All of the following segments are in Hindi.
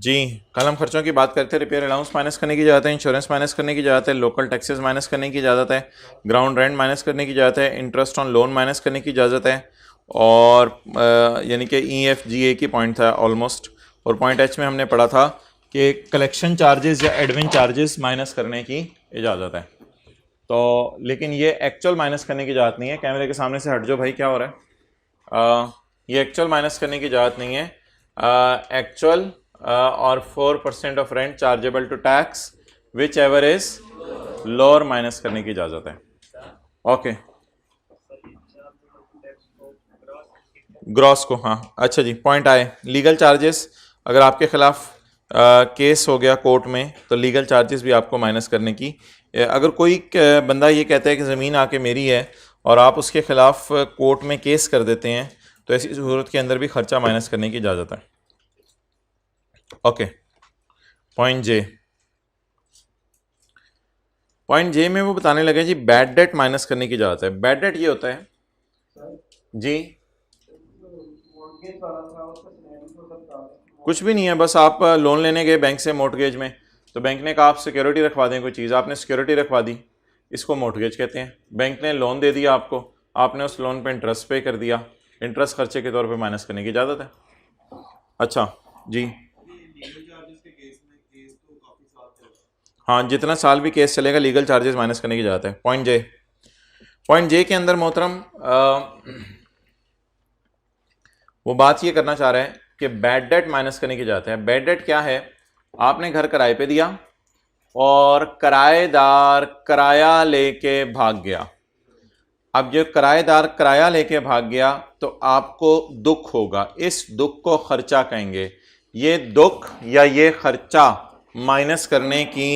जी, कल हम खर्चों की बात करते हैं। रिपेयर अलाउंस माइनस करने की इजाज़त है, इंश्योरेंस माइनस करने की इजाज़त है, लोकल टैक्सेस माइनस करने की इजाज़त है, ग्राउंड रेंट माइनस करने की इजाज़त है, इंटरेस्ट ऑन लोन माइनस करने की इजाज़त है, और यानी कि EFGA की पॉइंट था ऑलमोस्ट। और पॉइंट H में हमने पढ़ा था कि कलेक्शन चार्जेस या एडमिन चार्जेस माइनस करने की इजाज़त है। तो लेकिन ये एक्चुअल माइनस करने की इजाज़त नहीं है। कैमरे के सामने से हट जाओ भाई, क्या हो रहा है? ये एक्चुअल माइनस करने की इजाज़त नहीं है। एक्चुअल और 4% of rent chargeable to tax whichever is lower minus करने की इजाज़त है। ओके, ग्रॉस को, हाँ अच्छा जी, पॉइंट आए। लीगल चार्जेस, अगर आपके खिलाफ केस हो गया कोर्ट में तो लीगल चार्जेस भी आपको माइनस करने की। अगर कोई बंदा ये कहता है कि ज़मीन आके मेरी है और आप उसके खिलाफ कोर्ट में केस कर देते हैं तो ऐसी सूरत के अंदर भी खर्चा माइनस करने की इजाज़त है। ओके, पॉइंट जे। पॉइंट जे में वो बताने लगे जी बैड डेट माइनस करने की इजाज़त है। बैड डेट ये होता है जी, कुछ भी नहीं है, बस आप लोन लेने गए बैंक से मोर्टगेज में, तो बैंक ने कहा आप सिक्योरिटी रखवा दें कोई चीज़, आपने सिक्योरिटी रखवा दी, इसको मोर्टगेज कहते हैं। बैंक ने लोन दे दिया आपको, आपने उस लोन पे इंटरेस्ट पे कर दिया, इंटरेस्ट खर्चे के तौर पे माइनस करने की इजाज़त है। अच्छा जी, हाँ जितना साल भी केस चलेगा लीगल चार्जेस माइनस करने की इजाज़त है। पॉइंट जे। पॉइंट जे के अंदर मोहतरम वो बात ये करना चाह रहे हैं कि बैड डेट माइनस करने की इजाज़त है। बैड डेट क्या है? आपने घर किराए पे दिया और किराएदार किराया लेके भाग गया। अब जो किराएदार किराया लेके भाग गया तो आपको दुख होगा, इस दुख को खर्चा कहेंगे। ये दुख या ये खर्चा माइनस करने की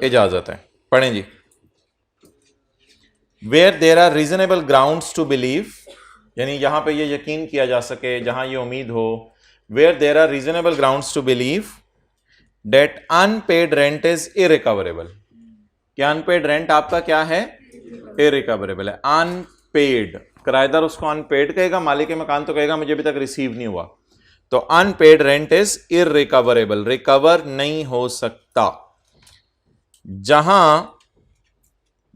इजाज़त है। पढ़ें जी, where there are reasonable grounds to believe, यानी यहां पे ये यकीन किया जा सके, जहां ये उम्मीद हो, where there are reasonable grounds to believe that unpaid rent is irrecoverable. क्या अनपेड रेंट आपका क्या है? इरिकवरेबल है। अनपेड, किराएदार उसको अनपेड कहेगा, मालिक मकान तो कहेगा मुझे अभी तक रिसीव नहीं हुआ। तो unpaid rent is irrecoverable, recover नहीं हो सकता। जहां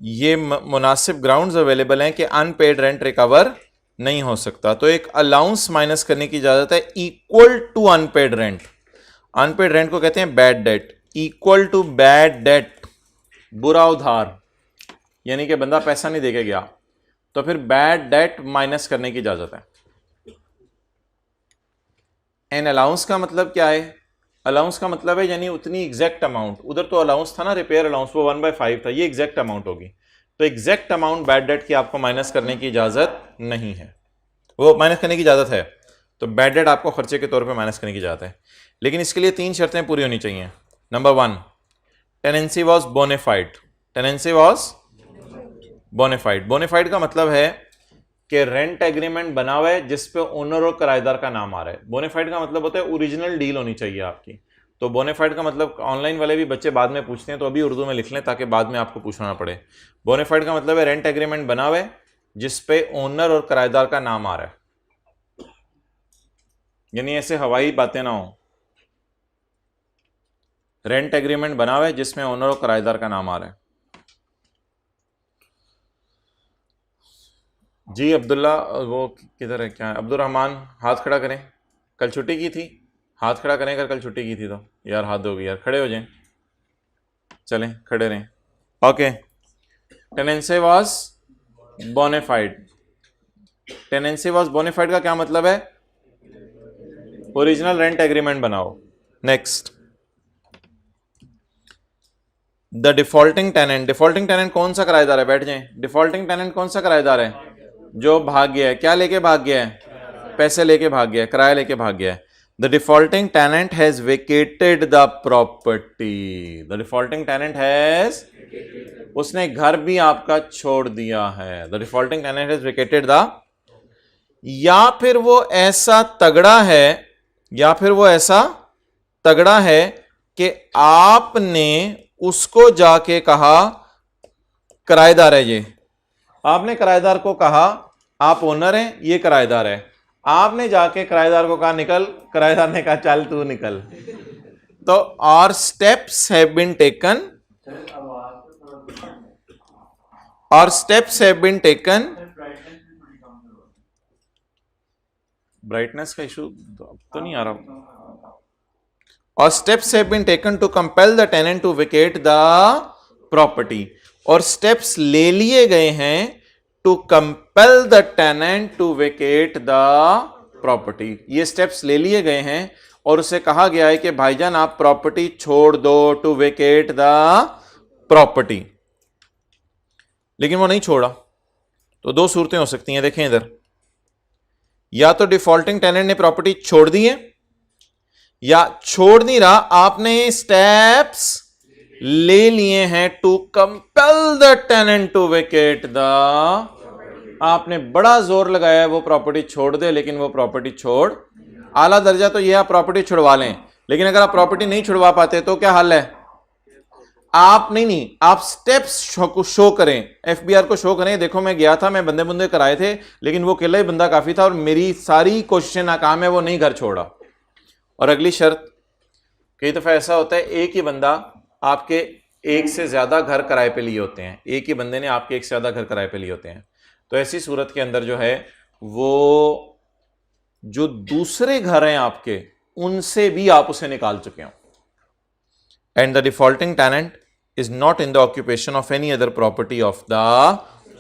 ये मुनासिब ग्राउंड्स अवेलेबल हैं कि अनपेड रेंट रिकवर नहीं हो सकता, तो एक अलाउंस माइनस करने की इजाजत है equal to unpaid rent. Unpaid rent को कहते हैं bad debt. Equal to bad debt, बुरा उधार, यानी कि बंदा पैसा नहीं देके गया, तो फिर बैड डेट माइनस करने की इजाजत है। एन अलाउंस का मतलब क्या है? अलाउंस का मतलब है यानी उतनी एग्जैक्ट अमाउंट। उधर तो अलाउंस था ना, रिपेयर अलाउंस, वो 1/5 था, ये एग्जैक्ट अमाउंट होगी। तो एग्जैक्ट अमाउंट बैड डेट की आपको माइनस करने की इजाजत नहीं है, वो माइनस करने की इजाजत है, तो बैड डेट आपको खर्चे के तौर पे माइनस करने की इजाजत है। लेकिन इसके लिए 3 शर्तें पूरी होनी चाहिए। Number 1, tenancy was bona fide. Tenancy was bona fide. Bona fide का मतलब है कि रेंट एग्रीमेंट बना हुआ है जिसपे ओनर और किराएदार का नाम आ रहा है। बोनेफाइड का मतलब होता है ओरिजिनल डील होनी चाहिए आपकी। तो बोनेफाइड का मतलब, ऑनलाइन वाले भी बच्चे बाद में पूछते हैं तो अभी उर्दू में लिख लें ताकि बाद में आपको पूछना ना पड़े। बोनेफाइड का मतलब है रेंट एग्रीमेंट बना हुआ है जिसपे ओनर और किराएदार का नाम आ रहा है, यानी ऐसे हवाई बातें ना हो। रेंट एग्रीमेंट बना हुआ है जिसमें ओनर और किराएदार का नाम आ रहा है। जी अब्दुल्ला, वो किधर है, क्या है? अब्दुल रहमान, हाथ खड़ा करें। कल छुट्टी की थी, हाथ खड़ा करें अगर कल छुट्टी की थी तो। यार हाथ दोगे यार, खड़े हो जाएं, चलें खड़े रहें। Okay, tenancy was bona fide. Tenancy was bona fide का क्या मतलब है? ओरिजिनल रेंट एग्रीमेंट बनाओ। Next, the defaulting tenant. Defaulting tenant कौन सा किराएदार है? बैठ जाएं। डिफॉल्टिंग टेनेंट कौन सा किराएदार है? जो भाग गया है। क्या लेके भाग गया है? पैसे लेके भाग गया है, किराया लेके भाग गया है। The defaulting tenant has vacated the property. The defaulting tenant has, उसने घर भी आपका छोड़ दिया है। The defaulting tenant has vacated the, या फिर वो ऐसा तगड़ा है, या फिर वो ऐसा तगड़ा है कि आपने उसको जाके कहा, किराएदार है ये, आपने किराएदार को कहा आप ओनर हैं, ये किराएदार है, आपने जाके किराएदार को कहा निकल, किराएदार ने कहा चल तू निकल। तो और स्टेप्स हैव बीन टेकन, और steps have been taken, brightness का इशू तो नहीं आ रहा, और steps have been taken to compel the tenant to vacate the property, और स्टेप्स ले लिए गए हैं to compel the tenant to vacate the property. ये स्टेप्स ले लिए गए हैं और उसे कहा गया है कि भाईजान आप प्रॉपर्टी छोड़ दो, टू वेकेट द प्रॉपर्टी, लेकिन वो नहीं छोड़ा। तो दो सूरतें हो सकती हैं, देखें इधर, या तो डिफॉल्टिंग टेनेंट ने प्रॉपर्टी छोड़ दी है, या छोड़ नहीं रहा, आपने स्टेप्स ले लिए हैं to compel the tenant to vacate the, आपने बड़ा जोर लगाया है वो प्रॉपर्टी छोड़ दे, लेकिन वो प्रॉपर्टी छोड़, आला दर्जा तो ये आप प्रॉपर्टी छुड़वा लें, लेकिन अगर आप प्रॉपर्टी नहीं छुड़वा पाते तो क्या हाल है, आप नहीं आप स्टेप्स शो करें, एफबीआर को शो करें, देखो मैं गया था, मैं बंदे कराए थे, लेकिन वो अकेला ही बंदा काफी था और मेरी सारी कोशिशें नाकाम है, वो नहीं घर छोड़ा। और अगली शर्त, कई दफा ऐसा होता है एक ही बंदा आपके एक से ज्यादा घर किराए पे लिए होते हैं, एक ही बंदे ने आपके एक से ज्यादा घर किराए पे लिए होते हैं, तो ऐसी सूरत के अंदर जो है वो जो दूसरे घर हैं आपके उनसे भी आप उसे निकाल चुके हो। And the defaulting tenant is not in the occupation of any other property of the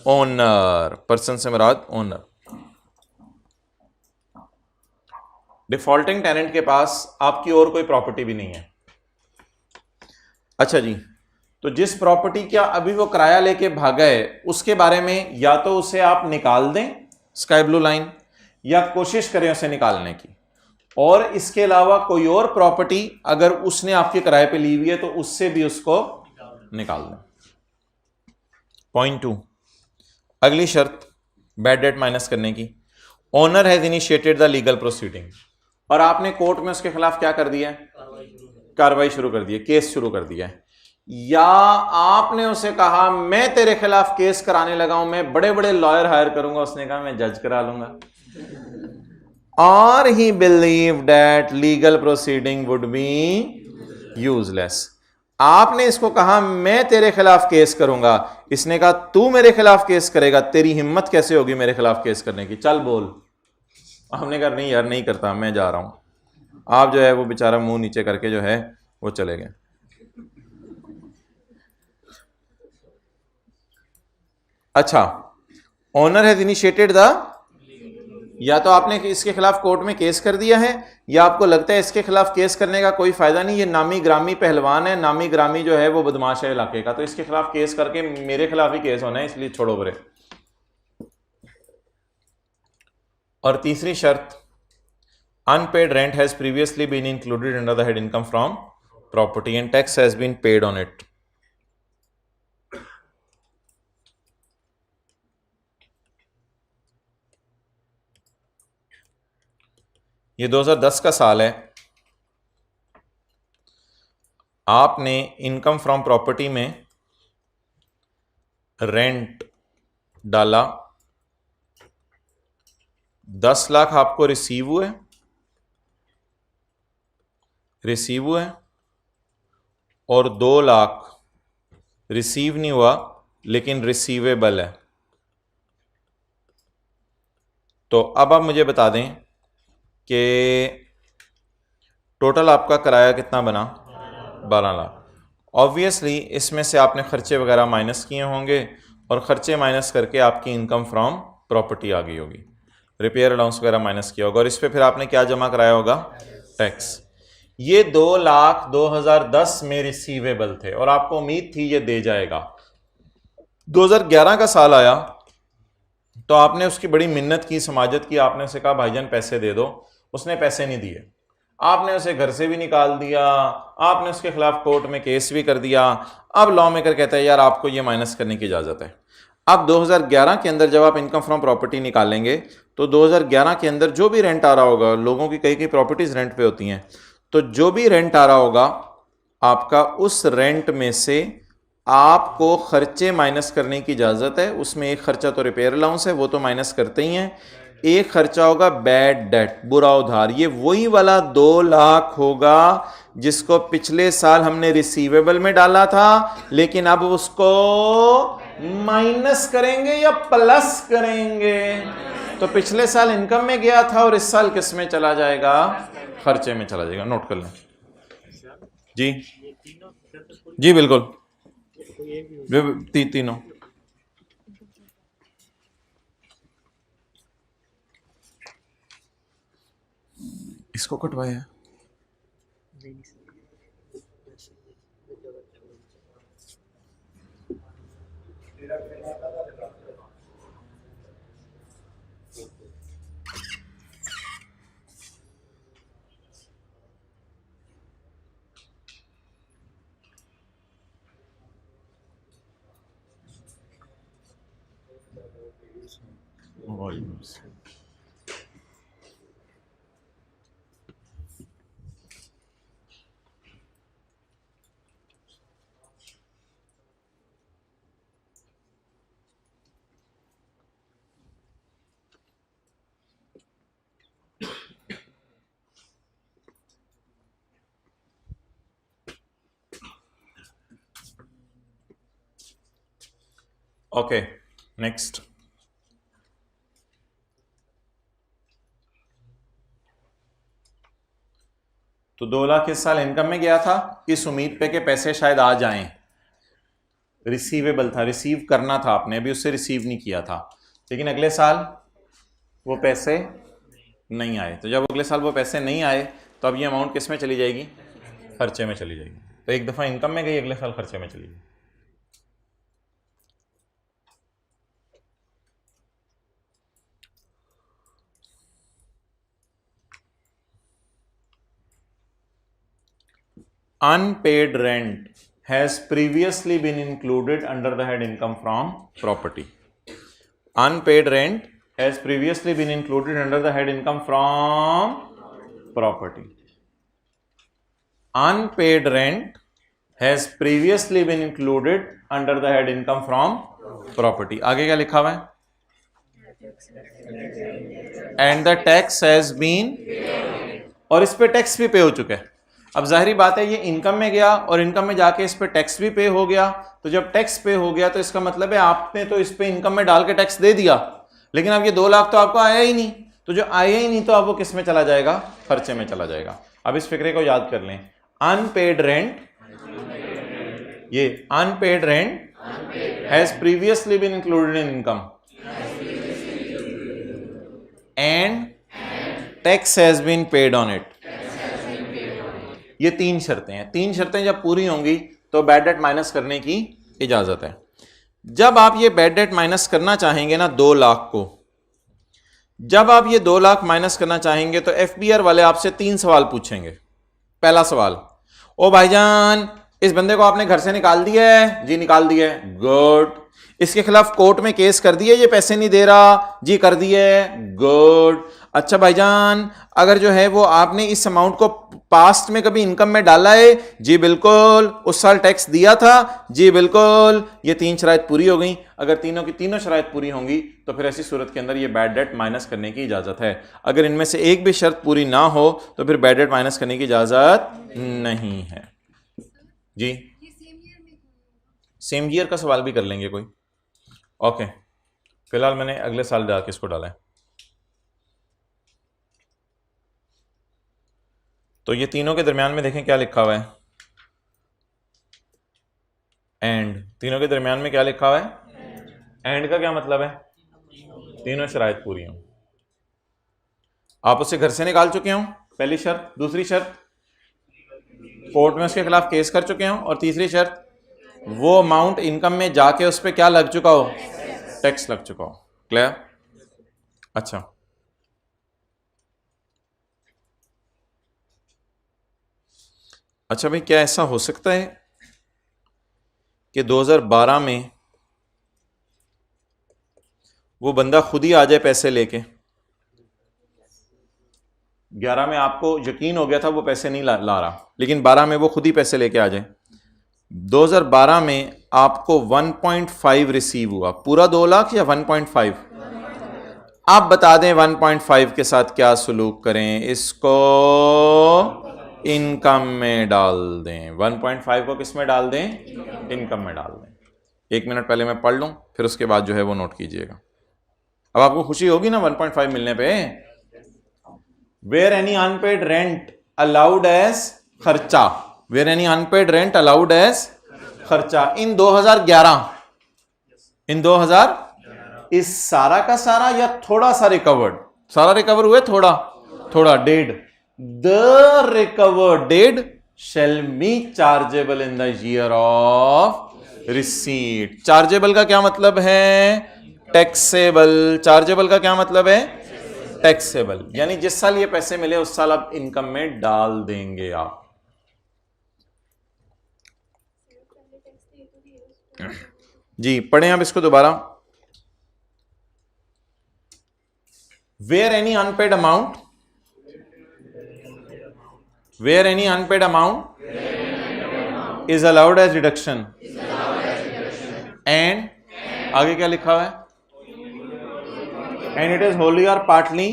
owner, person से मुराद ओनर। डिफॉल्टिंग टेनेंट के पास आपकी और कोई प्रॉपर्टी भी नहीं है। अच्छा जी, तो जिस प्रॉपर्टी का अभी वो किराया लेके भागा है उसके बारे में या तो उसे आप निकाल दें स्काई ब्लू लाइन, या कोशिश करें उसे निकालने की, और इसके अलावा कोई और प्रॉपर्टी अगर उसने आपके किराए पे ली हुई है तो उससे भी उसको निकाल दें। पॉइंट 2, अगली शर्त बैड डेट माइनस करने की, owner has initiated the legal proceeding, और आपने कोर्ट में उसके खिलाफ क्या कर दिया है, कार्रवाई शुरू कर दी है, केस शुरू कर दिया है, या आपने उसे कहा मैं तेरे खिलाफ केस कराने लगा हूं, मैं बड़े बड़े लॉयर हायर करूंगा, उसने कहा मैं जज करा लूंगा, और ही believe that legal proceeding would be useless. आपने इसको कहा मैं तेरे खिलाफ केस करूंगा, इसने कहा तू मेरे खिलाफ केस करेगा, तेरी हिम्मत कैसे होगी मेरे खिलाफ केस करने की, चल बोल। हमने कहा नहीं यार नहीं करता, मैं जा रहा हूं। आप जो है वो बेचारा मुंह नीचे करके जो है वो चले गए। अच्छा, ओनर हैज इनिशिएटेड द, या तो आपने इसके खिलाफ कोर्ट में केस कर दिया है, या आपको लगता है इसके खिलाफ केस करने का कोई फायदा नहीं, ये नामी ग्रामी पहलवान है, नामी ग्रामी जो है वो बदमाश है इलाके का, तो इसके खिलाफ केस करके मेरे खिलाफ ही केस होना है, इसलिए छोड़ो बरे। और तीसरी शर्त, unpaid rent has previously been included under the head income from property and tax has been paid on it. ये 2010 का साल है, आपने इनकम फ्रॉम प्रॉपर्टी में रेंट डाला, 10 लाख आपको रिसीव हुए, और 2 लाख रिसीव नहीं हुआ लेकिन रिसीवेबल है। तो अब आप मुझे बता दें कि टोटल आपका किराया कितना बना, 12 लाख। ऑब्वियसली इसमें से आपने खर्चे वगैरह माइनस किए होंगे, और खर्चे माइनस करके आपकी इनकम फ्रॉम प्रॉपर्टी आ गई होगी, रिपेयर अलाउंस वगैरह माइनस किया होगा, और इस पे फिर आपने क्या जमा कराया होगा, टैक्स। ये 2 लाख 2010 में रिसीवेबल थे और आपको उम्मीद थी ये दे जाएगा। 2011 का साल आया तो आपने उसकी बड़ी मिन्नत की, समाजत की, आपने उसे कहा भाईजान पैसे दे दो, उसने पैसे नहीं दिए, आपने उसे घर से भी निकाल दिया, आपने उसके खिलाफ कोर्ट में केस भी कर दिया। अब लॉ मेकर कहता है यार आपको ये माइनस करने की इजाजत है। अब 2011 के अंदर जब आप इनकम फ्रॉम प्रॉपर्टी निकालेंगे तो 2011 के अंदर जो भी रेंट आ रहा होगा, लोगों की कई प्रॉपर्टीज रेंट पे होती हैं, तो जो भी रेंट आ रहा होगा आपका, उस रेंट में से आपको खर्चे माइनस करने की इजाजत है। उसमें एक खर्चा तो रिपेयर अलाउंस है, वो तो माइनस करते ही हैं, एक खर्चा होगा बैड डेट, बुरा उधार। ये वही वाला 2 लाख होगा जिसको पिछले साल हमने रिसीवेबल में डाला था, लेकिन अब उसको माइनस करेंगे या प्लस करेंगे। तो पिछले साल इनकम में गया था और इस साल किस में चला जाएगा? खर्चे में चला जाएगा। नोट कर लें जी। जी बिल्कुल, तीनों। इसको कटवाया ओके नेक्स्ट। तो 2 लाख इस साल इनकम में गया था, इस उम्मीद पे कि पैसे शायद आ जाएं। रिसीवेबल था, रिसीव करना था आपने, अभी उससे रिसीव नहीं किया था, लेकिन अगले साल वो पैसे नहीं आए। तो जब अगले साल वो पैसे नहीं आए तो अब ये अमाउंट किस में चली जाएगी? खर्चे में चली जाएगी। तो एक दफ़ा इनकम में गई, अगले साल खर्चे में चली गई। Unpaid rent has previously been included under the head income from property. Unpaid rent has previously been included under the head income from property. Unpaid rent has previously been included under the head income from property. आगे क्या लिखा हुआ है? And the tax has been, और इस पे टैक्स भी पे हो चुका है। अब जाहिर बात है ये इनकम में गया और इनकम में जाके इस पे टैक्स भी पे हो गया। तो जब टैक्स पे हो गया तो इसका मतलब है आपने तो इस पे इनकम में डाल के टैक्स दे दिया, लेकिन अब ये 2 लाख तो आपको आया ही नहीं। तो जो आया ही नहीं तो अब वो किस में चला जाएगा? खर्चे में चला जाएगा। अब इस फिक्रे को याद कर लें। अनपेड रेंट, ये unpaid rent has previously been included in income and tax has been paid on it. ये 3 शर्तें हैं। 3 शर्तें जब पूरी होंगी तो बैड डेट माइनस करने की इजाजत है। जब आप ये बैड डेट माइनस करना चाहेंगे ना 2 लाख को, जब आप ये 2 लाख माइनस करना चाहेंगे तो एफबीआर वाले आपसे 3 सवाल पूछेंगे। पहला सवाल, ओ भाईजान इस बंदे को आपने घर से निकाल दिया है? जी निकाल दिया है। गुड। इसके खिलाफ कोर्ट में केस कर दिए, ये पैसे नहीं दे रहा? जी कर दिए। गुड। अच्छा भाईजान अगर जो है वो आपने इस अमाउंट को पास्ट में कभी इनकम में डाला है? जी बिल्कुल। उस साल टैक्स दिया था? जी बिल्कुल। ये 3 शराइत पूरी हो गई। अगर तीनों की तीनों शराइत पूरी होंगी तो फिर ऐसी सूरत के अंदर ये बैड डेट माइनस करने की इजाजत है। अगर इनमें से एक भी शर्त पूरी ना हो तो फिर बैड डेट माइनस करने की इजाजत नहीं है। जी सेम ईयर का सवाल भी कर लेंगे कोई। ओके फिलहाल मैंने अगले साल जाके इसको डाला है। तो ये तीनों के दरमियान में देखें क्या लिखा हुआ है? एंड। तीनों के दरमियान में क्या लिखा हुआ है? एंड का क्या मतलब है? तीनों शराइत पूरी हों। आप उसे घर से निकाल चुके हों, पहली शर्त। दूसरी शर्त, कोर्ट में उसके खिलाफ केस कर चुके हों। और तीसरी शर्त, वो अमाउंट इनकम में जाके उस पर क्या लग चुका हो? टैक्स लग चुका हो। क्लियर? अच्छा अच्छा भाई क्या ऐसा हो सकता है कि 2012 में वो बंदा खुद ही आ जाए पैसे लेके? 11 में आपको यकीन हो गया था वो पैसे नहीं ला रहा, लेकिन 12 में वो खुद ही पैसे लेके आ जाए। 2012 में आपको 1.5 रिसीव हुआ, पूरा 2 लाख या 1.5? आप बता दें 1.5 के साथ क्या सलूक करें, इसको इनकम में डाल दें। 1.5 को किस में डाल दें? इनकम में डाल दें। 1 मिनट पहले मैं पढ़ लूं, फिर उसके बाद जो है वो नोट कीजिएगा। अब आपको खुशी होगी ना 1.5 मिलने पे। Where any unpaid rent allowed as खर्चा, where any unpaid rent allowed as खर्चा इन 2000 इस सारा का सारा या थोड़ा सा रिकवर्ड? सारा रिकवर हुए, थोड़ा dead. The recovered dead shall be chargeable in the year of receipt। Chargeable का क्या मतलब है? टैक्सेबल। चार्जेबल का क्या मतलब है? टैक्सेबल। यानी जिस साल ये पैसे मिले उस साल आप इनकम में डाल देंगे आप। जी पढ़ें आप इसको दोबारा। Where any unpaid amount is allowed as deduction and आगे क्या लिखा हुआ है? and it is wholly or partly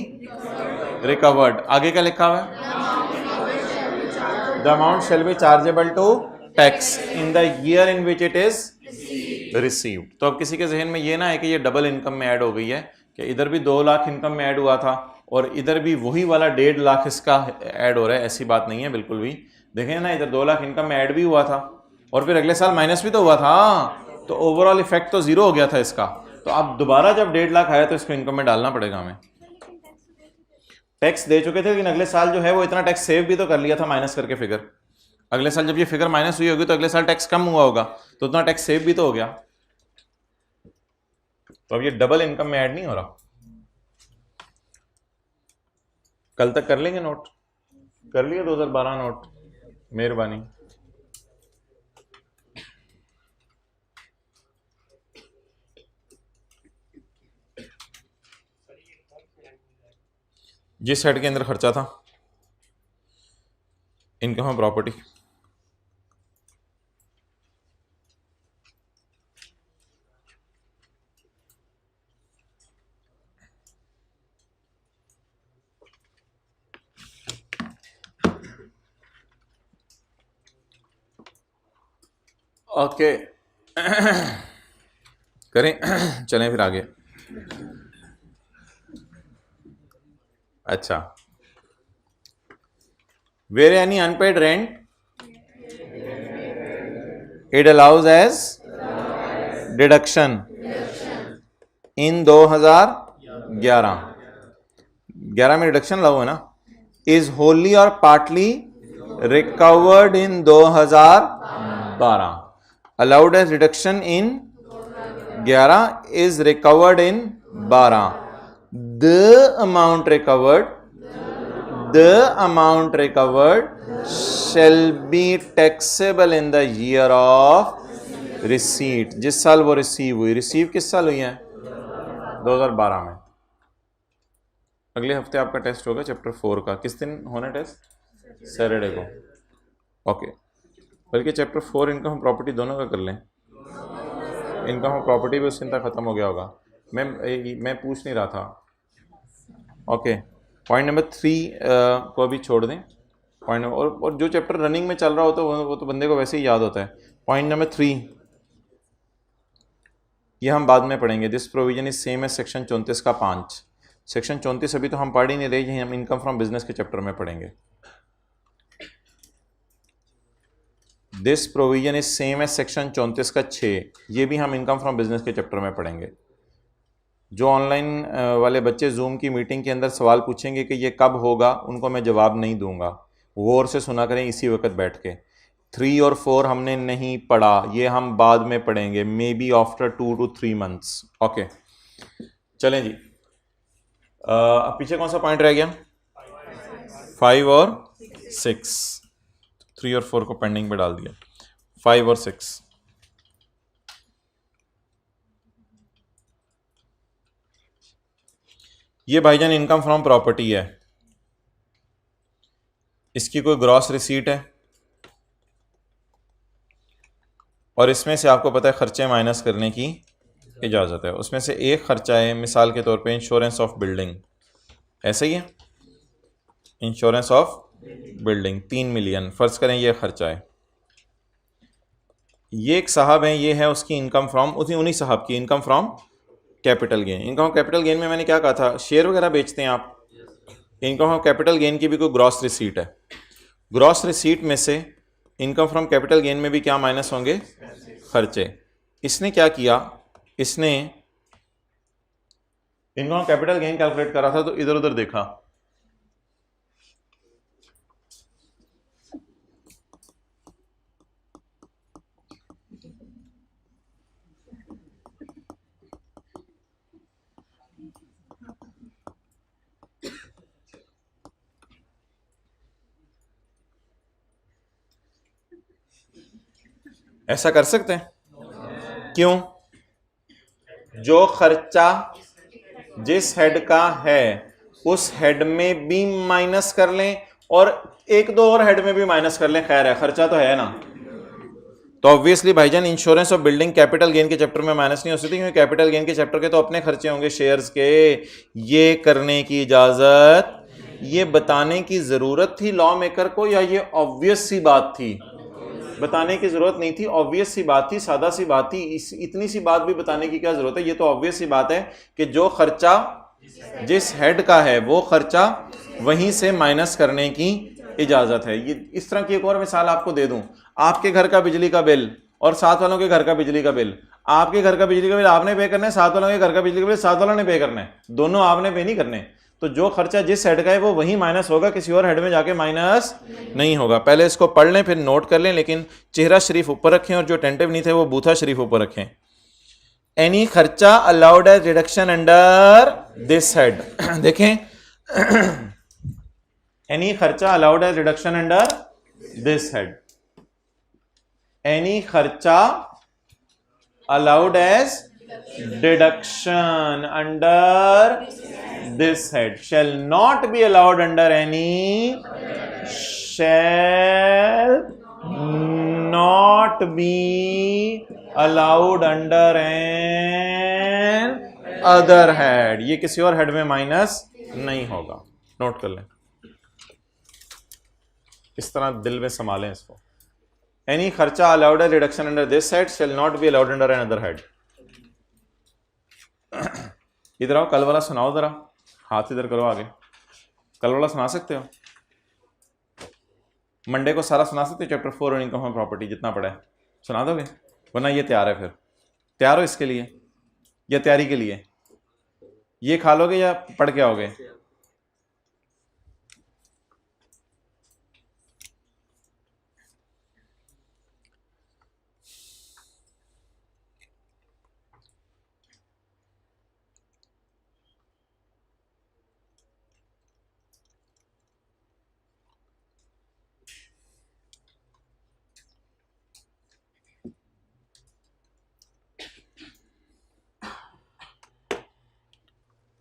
recovered। आगे क्या लिखा हुआ है? the amount shall be chargeable to tax in the year in which it is received। तो अब किसी के जहन में ये ना है कि ये डबल इनकम में ऐड हो गई है, कि इधर भी 2 लाख इनकम में ऐड हुआ था और इधर भी वही वाला 1.5 लाख इसका ऐड हो रहा है। ऐसी बात नहीं है बिल्कुल भी। देखें ना, इधर 2 लाख इनकम में ऐड भी हुआ था और फिर अगले साल माइनस भी तो हुआ था, तो ओवरऑल इफेक्ट तो 0 हो गया था इसका। तो अब दोबारा जब 1.5 लाख आया तो इसको इनकम में डालना पड़ेगा हमें। टैक्स दे चुके थे लेकिन अगले साल जो है वो इतना टैक्स सेव भी तो कर लिया था माइनस करके फिगर। अगले साल जब ये फिगर माइनस हुई होगी तो अगले साल टैक्स कम हुआ होगा, तो उतना टैक्स सेव भी तो हो गया। तो अब ये डबल इनकम में ऐड नहीं हो रहा। कल तक कर लेंगे नोट? कर लिया 2012 नोट? मेहरबानी। जिस हेड के अंदर खर्चा था इनकम ऑफ प्रॉपर्टी, ओके करें चलें फिर आगे। अच्छा, where any unpaid rent it allows as deduction in 2011 में डिडक्शन अलाउ है ना, इज होली और partly recovered in 2012। allowed as reduction in 11 is recovered in 12। the amount recovered shall be taxable in the year of receipt। जिस साल वो रिसीव हुई। रिसीव किस साल हुई है? 2012 में। अगले हफ्ते आपका टेस्ट होगा चैप्टर 4 का। किस दिन होना टेस्ट? सैटरडे को। ओके, बल्कि चैप्टर 4 इनकम प्रॉपर्टी दोनों का कर लें। इनकम प्रॉपर्टी भी उस दिन तक ख़त्म हो गया होगा। मैं पूछ नहीं रहा था। ओके, पॉइंट नंबर 3 को अभी छोड़ दें। पॉइंट और जो चैप्टर रनिंग में चल रहा होता है वो तो बंदे को वैसे ही याद होता है। पॉइंट नंबर 3 ये हम बाद में पढ़ेंगे। This provision is same as section 34 का 5। सेक्शन 34 अभी तो हम पढ़ ही नहीं रहे, यही हम इनकम फ्रॉम बिजनेस के चैप्टर में पढ़ेंगे। This provision is same as section 34 का 6, ये भी हम इनकम फ्रॉम बिजनेस के चैप्टर में पढ़ेंगे। जो ऑनलाइन वाले बच्चे जूम की मीटिंग के अंदर सवाल पूछेंगे कि ये कब होगा, उनको मैं जवाब नहीं दूंगा। गौर से सुना करें इसी वक्त बैठ के। 3 और 4 हमने नहीं पढ़ा, ये हम बाद में पढ़ेंगे, may be after 2 to 3 months। Okay चलें जी। अब पीछे कौन सा पॉइंट रह गया? 5 और 6। 3 और 4 को पेंडिंग पे डाल दिया। 5 और 6 ये भाईजान इनकम फ्रॉम प्रॉपर्टी है। इसकी कोई ग्रॉस रिसीट है और इसमें से आपको पता है खर्चे माइनस करने की इजाज़त है। उसमें से एक खर्चा है मिसाल के तौर पे इंश्योरेंस ऑफ बिल्डिंग, ऐसे ही है, इंश्योरेंस ऑफ बिल्डिंग 3 मिलियन फ़र्ज़ करें ये खर्चा है। ये एक साहब हैं, ये है उसकी इनकम फ्रॉम, उन्हीं साहब की income from capital gain. Income of capital gain में मैंने क्या कहा था, शेयर वगैरह बेचते हैं आप, इनकम ऑफ कैपिटल गेन की भी कोई ग्रॉस रिसीट है। ग्रॉस रिसीट में से इनकम फ्रॉम कैपिटल गेन में भी क्या माइनस होंगे, खर्चे। इसने क्या किया, इसने income of capital gain calculate करा था तो इधर उधर देखा, ऐसा कर सकते हैं? क्यों? जो खर्चा जिस हेड का है उस हेड में भी माइनस कर लें और एक दो और हेड में भी माइनस कर लें, खैर है, खर्चा तो है ना। तो ऑब्वियसली भाईजान insurance of building capital gain के चैप्टर में माइनस नहीं हो सकती, क्योंकि कैपिटल गेन के चैप्टर के तो अपने खर्चे होंगे शेयर्स के। ये करने की इजाजत, ये बताने की जरूरत थी लॉ मेकर को, या ये ऑब्वियस सी बात थी? बताने की जरूरत नहीं थी, ऑब्वियस सी बात थी, सादा सी बात थी। इतनी सी बात भी बताने की क्या जरूरत है, ये तो ऑब्वियस सी बात है कि जो खर्चा जिस हेड का है वो खर्चा वहीं से माइनस करने की इजाजत है। ये इस तरह की एक और मिसाल आपको दे दूं, आपके घर का बिजली का बिल और साथ वालों के घर का बिजली का बिल, आपके घर का बिजली का बिल आपने पे करना है, साथ वालों के घर का बिजली का बिल साथ वालों ने पे करना है, दोनों आपने पे नहीं करने। तो जो खर्चा जिस हेड का है वो वही माइनस होगा, किसी और हेड में जाके माइनस नहीं होगा। पहले इसको पढ़ लें फिर नोट कर लें, लेकिन चेहरा शरीफ ऊपर रखें और जो टेंटिव नहीं थे वो बूथा शरीफ ऊपर रखें। एनी खर्चा allowed as reduction under this head, देखें एनी खर्चा allowed as reduction under this head, any खर्चा allowed as deduction under this head shall not be allowed under any, shall not be allowed under an other head, ये किसी और हेड में माइनस नहीं होगा। नोट कर लें, इस तरह दिल में संभालें इसको। एनी खर्चा अलाउड है reduction under this head shall not be allowed under an other head। इधर आओ, कल वाला सुनाओ जरा, हाथ इधर करो आगे, कल वाला सुना सकते हो? मंडे को सारा सुना सकते हो चैप्टर 4 और इनकम ऑफ प्रॉपर्टी जितना पड़ा है, सुना दोगे? वरना ये तैयार है, फिर तैयार हो इसके लिए या तैयारी के लिए? ये खा लोगे या पढ़ के आओगे?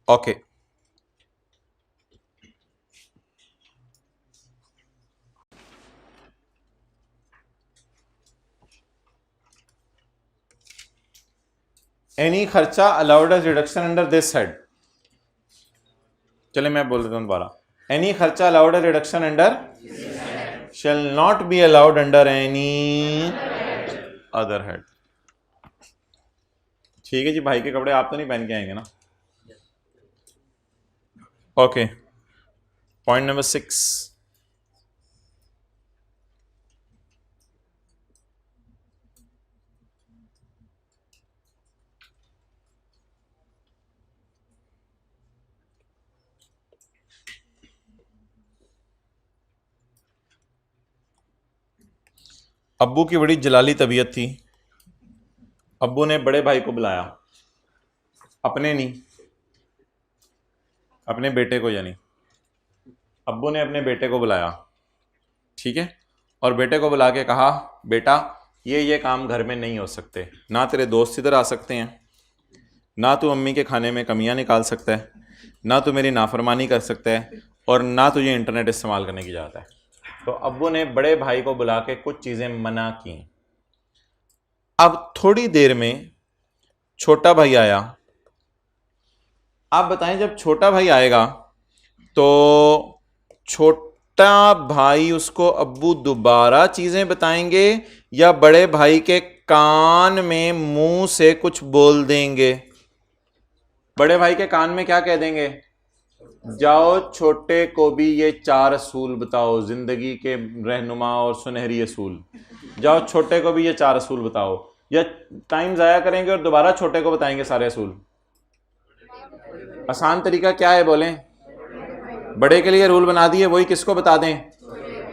ओके एनी खर्चा allowed as reduction under this head, चले मैं बोल देता हूं दोबारा, एनी खर्चा allowed as reduction under shall not be allowed under any other head। ठीक है जी, भाई के कपड़े आप तो नहीं पहन के आएंगे ना? ओके, पॉइंट नंबर 6, अब्बू की बड़ी जलाली तबीयत थी। अब्बू ने बड़े भाई को बुलाया, अपने नहीं, अपने बेटे को, यानी अब्बू ने अपने बेटे को बुलाया, ठीक है, और बेटे को बुला के कहा, बेटा ये काम घर में नहीं हो सकते, ना तेरे दोस्त इधर आ सकते हैं, ना तू अम्मी के खाने में कमियां निकाल सकता है, ना तू मेरी नाफरमानी कर सकता है, और ना तुझे इंटरनेट इस्तेमाल करने की इजाज़त है। तो अब्बू ने बड़े भाई को बुला के कुछ चीज़ें मना की। अब थोड़ी देर में छोटा भाई आया, आप बताएं जब छोटा भाई आएगा तो छोटा भाई उसको अब्बू दोबारा चीजें बताएंगे या बड़े भाई के कान में मुंह से कुछ बोल देंगे? बड़े भाई के कान में क्या कह देंगे? जाओ छोटे को भी ये 4 असूल बताओ, जिंदगी के रहनुमा और सुनहरी असूल। जाओ छोटे को भी ये 4 असूल बताओ, या टाइम जाया करेंगे और दोबारा छोटे को बताएंगे सारे असूल? आसान तरीका क्या है बोलें? बड़े के लिए रूल बना दिए, वही किसको बता दें?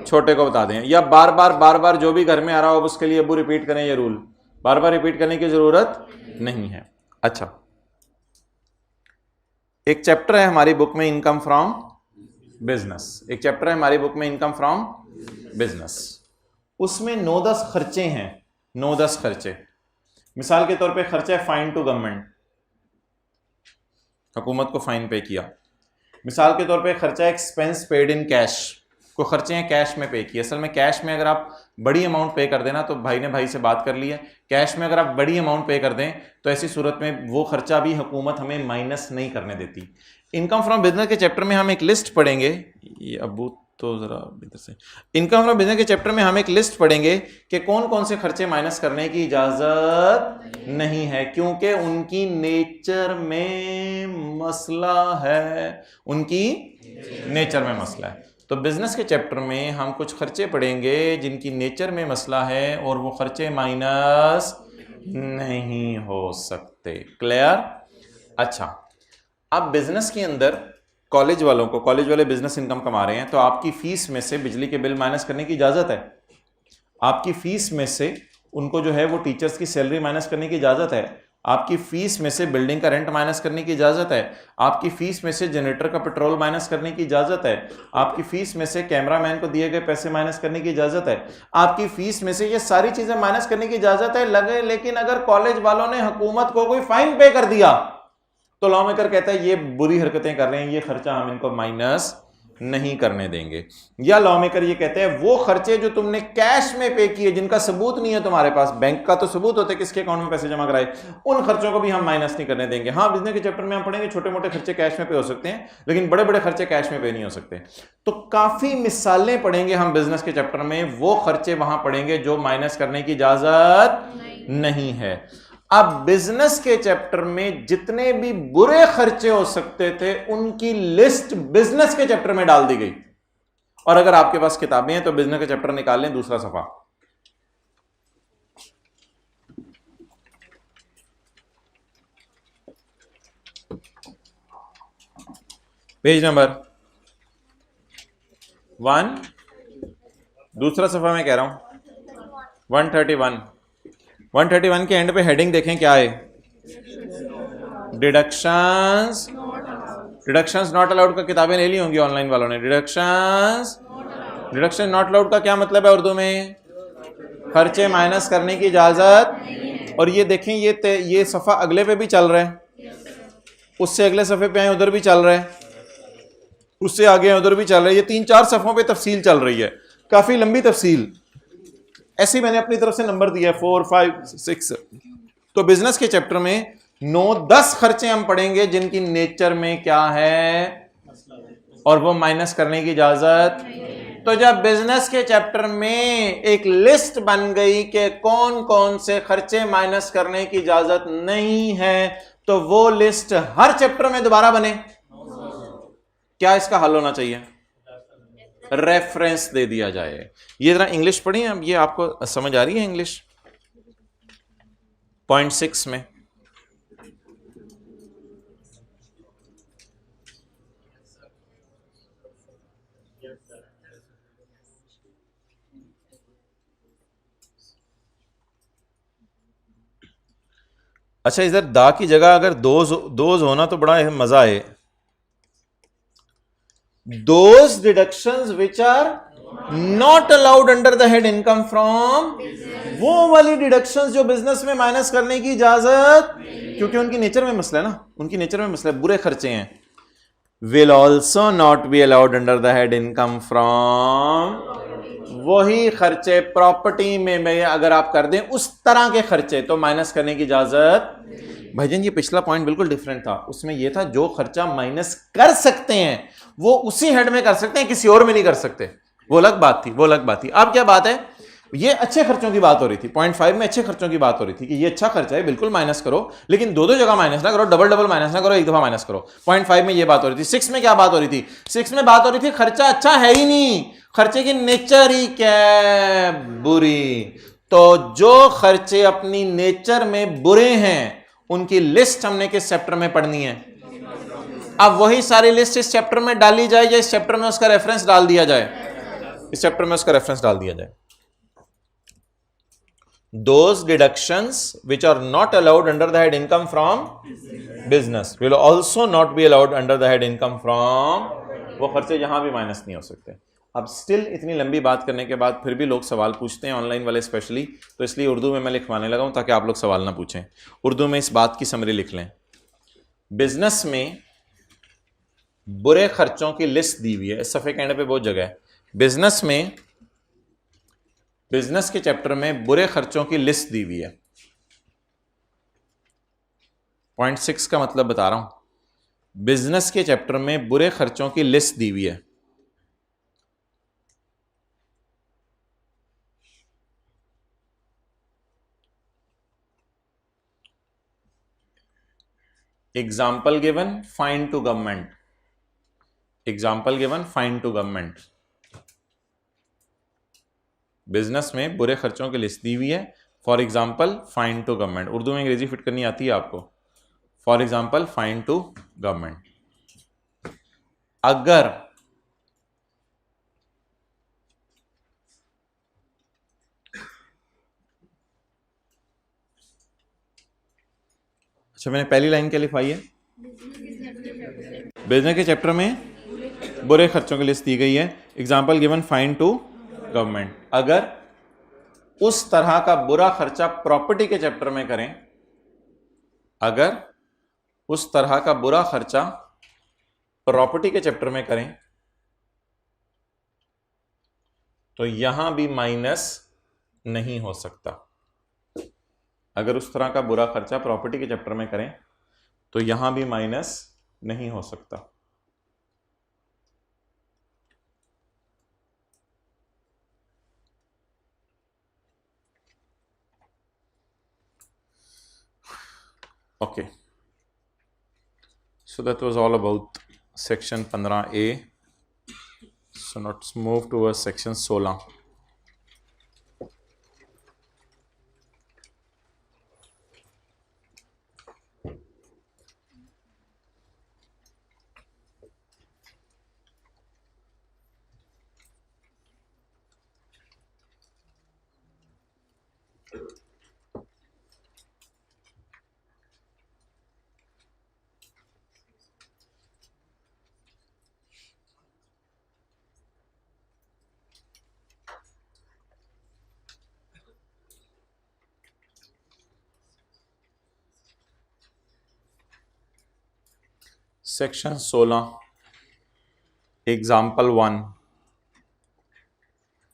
छोटे को बता दें। या बार बार जो भी घर में आ रहा हो उसके लिए अब्बू रिपीट करें ये रूल? बार बार रिपीट करने की जरूरत नहीं है। अच्छा, एक चैप्टर है हमारी बुक में इनकम फ्रॉम बिजनेस, एक चैप्टर है हमारी बुक में इनकम फ्रॉम बिजनेस। उसमें 9-10 खर्चे हैं, 9-10 खर्चे। मिसाल के तौर पे खर्चा है फाइन टू गवर्नमेंट, हुकूमत को फाइन पे किया। मिसाल के तौर पे खर्चा है एक्सपेंस पेड इन कैश, को खर्चे हैं कैश में पे किए। असल में कैश में अगर आप बड़ी अमाउंट पे कर देना, तो भाई ने भाई से बात कर ली है, कैश में अगर आप बड़ी अमाउंट पे कर दें तो ऐसी सूरत में वो खर्चा भी हुकूमत हमें माइनस नहीं करने देती। इनकम फ्रॉम बिजनेस के चैप्टर में हम एक लिस्ट पढ़ेंगे, ये अबू तो जरा इधर से, इनकम फ्रॉम बिजनेस के चैप्टर में हम एक लिस्ट पढ़ेंगे कि कौन कौन से खर्चे माइनस करने की इजाजत नहीं है, क्योंकि उनकी नेचर में मसला है, उनकी नेचर में मसला है। तो बिजनेस के चैप्टर में हम कुछ खर्चे पढ़ेंगे जिनकी नेचर में मसला है और वो खर्चे माइनस नहीं हो सकते। क्लियर? अच्छा, अब बिजनेस के अंदर कॉलेज वालों को, कॉलेज वाले बिजनेस इनकम कमा रहे हैं, तो आपकी फीस में से बिजली के बिल माइनस करने की इजाजत है, आपकी फीस में से उनको जो है वो टीचर्स की सैलरी माइनस करने की इजाजत है, आपकी फीस में से बिल्डिंग का रेंट माइनस करने की इजाजत है, आपकी फीस में से जनरेटर का पेट्रोल माइनस करने की इजाजत है, आपकी फीस में से कैमरामैन को दिए गए पैसे माइनस करने की इजाजत है, आपकी फीस में से ये सारी चीजें माइनस करने की इजाजत है लगे। लेकिन अगर कॉलेज वालों ने हुकूमत को कोई फाइन पे कर दिया तो लॉ मेकर कहता है ये बुरी हरकतें कर रहे हैं, ये खर्चा हम इनको माइनस नहीं करने देंगे। या लॉ मेकर ये कहते हैं वो खर्चे जो तुमने कैश में पे किए, जिनका सबूत नहीं है तुम्हारे पास, बैंक का तो सबूत होता है किसके अकाउंट में पैसे जमा कराए, उन खर्चों को भी हम माइनस नहीं करने देंगे। हाँ, बिजनेस के चैप्टर में हम पढ़ेंगे छोटे मोटे खर्चे कैश में पे हो सकते हैं, लेकिन बड़े बड़े खर्चे कैश में पे नहीं हो सकते। तो काफी मिसालें पढ़ेंगे हम बिजनेस के चैप्टर में, वो खर्चे वहां पढ़ेंगे जो माइनस करने की इजाजत नहीं है। अब बिजनेस के चैप्टर में जितने भी बुरे खर्चे हो सकते थे उनकी लिस्ट बिजनेस के चैप्टर में डाल दी गई। और अगर आपके पास किताबें हैं तो बिजनेस का चैप्टर निकाल लें, दूसरा सफा, पेज नंबर 1, दूसरा सफा मैं कह रहा हूं 131 के एंड पे हेडिंग देखें क्या है? डिडक्शंस नॉट अलाउड का किताबें ले ली होंगी ऑनलाइन वालों ने। डिडक्शन नॉट अलाउड का क्या मतलब है उर्दू में? खर्चे माइनस करने की इजाजत। और ये देखें ये सफा अगले पे भी चल रहा है, उससे अगले सफे पे आए उधर भी चल रहा है, उससे आगे उधर भी चल रहा है, ये 3-4 सफों पे तफसील चल रही है, काफी लंबी तफसील। ऐसे मैंने अपनी तरफ से नंबर दिया 4, 5, 6। तो बिजनेस के चैप्टर में 9-10 खर्चे हम पढ़ेंगे जिनकी नेचर में क्या है और वो माइनस करने की इजाजत। तो जब बिजनेस के चैप्टर में एक लिस्ट बन गई कि कौन कौन से खर्चे माइनस करने की इजाजत नहीं है, तो वो लिस्ट हर चैप्टर में दोबारा बने। क्या इसका हल होना चाहिए? रेफरेंस दे दिया जाए। ये जरा इंग्लिश पढ़िए, अब ये आपको समझ आ रही है इंग्लिश? पॉइंट 6 में अच्छा, इधर दा की जगह अगर दोज होना तो बड़ा मजा आए। Those deductions which are not allowed under the head income from, वो वाली डिडक्शंस जो बिजनेस में माइनस करने की इजाजत, क्योंकि उनकी नेचर में मसला है ना, उनकी नेचर में मसला है, बुरे खर्चे हैं। Will also not be allowed under the head income from, वही खर्चे प्रॉपर्टी में अगर आप कर दें उस तरह के खर्चे तो माइनस करने की इजाजत भाईजान ये पिछला पॉइंट बिल्कुल डिफरेंट था, उसमें ये था जो खर्चा माइनस कर सकते हैं वो उसी हेड में कर सकते हैं, किसी और में नहीं कर सकते, वो अलग बात थी, वो अलग बात थी। अब क्या बात है, ये अच्छे खर्चों की बात हो रही थी, पॉइंट 5 में अच्छे खर्चों की बात हो रही थी कि ये अच्छा खर्चा है, बिल्कुल माइनस करो, लेकिन दो दो जगह माइनस ना करो, डबल डबल माइनस ना करो, एक दफा माइनस करो। पॉइंट 5 में ये बात हो रही थी। 6 में क्या बात हो रही थी, 6 में बात हो रही थी खर्चा अच्छा है ही नहीं, खर्चे की नेचर ही क्या है, बुरी। तो जो खर्चे अपनी नेचर में बुरे हैं उनकी लिस्ट हमने किस चैप्टर में पढ़नी है। अब वही सारी लिस्ट इस चैप्टर में डाली जाए या इस चैप्टर में उसका रेफरेंस डाल दिया जाए, इस चैप्टर में उसका रेफरेंस डाल दिया जाए। Those deductions which are not allowed under the head income from business will also not be allowed under the head income from, वो खर्चे यहां भी माइनस नहीं हो सकते। अब स्टिल इतनी लंबी बात करने के बाद फिर भी लोग सवाल पूछते हैं, ऑनलाइन वाले स्पेशली, तो इसलिए उर्दू में मैं लिखवाने लगा हूं ताकि आप लोग सवाल ना पूछें। उर्दू में इस बात की समरी लिख लें। बिजनेस में बुरे खर्चों की लिस्ट दी हुई है, इस सफ़े के एंड पे बहुत जगह है। बिजनेस के चैप्टर में बुरे खर्चों की लिस्ट दी हुई है। पॉइंट 6 का मतलब बता रहा हूं, बिजनेस के चैप्टर में बुरे खर्चों की लिस्ट दी हुई है। Example given, fine to government. Example given, fine to government. Business में बुरे खर्चों की लिस्ट दी हुई है। For example fine to government, Urdu में अंग्रेजी फिट करनी आती है आपको। For example fine to government. अगर अच्छा, मैंने पहली लाइन क्या लिखवाई है, बिजनेस के चैप्टर में बुरे खर्चों की लिस्ट दी गई है। Example given fine to government. अगर उस तरह का बुरा खर्चा प्रॉपर्टी के चैप्टर में करें, अगर उस तरह का बुरा खर्चा प्रॉपर्टी के चैप्टर में करें तो यहां भी माइनस नहीं हो सकता। अगर उस तरह का बुरा खर्चा प्रॉपर्टी के चैप्टर में करें तो यहां भी माइनस नहीं हो सकता। Okay, so that was all about section 15A. So let's move towards section 16. Section 16, Example 1.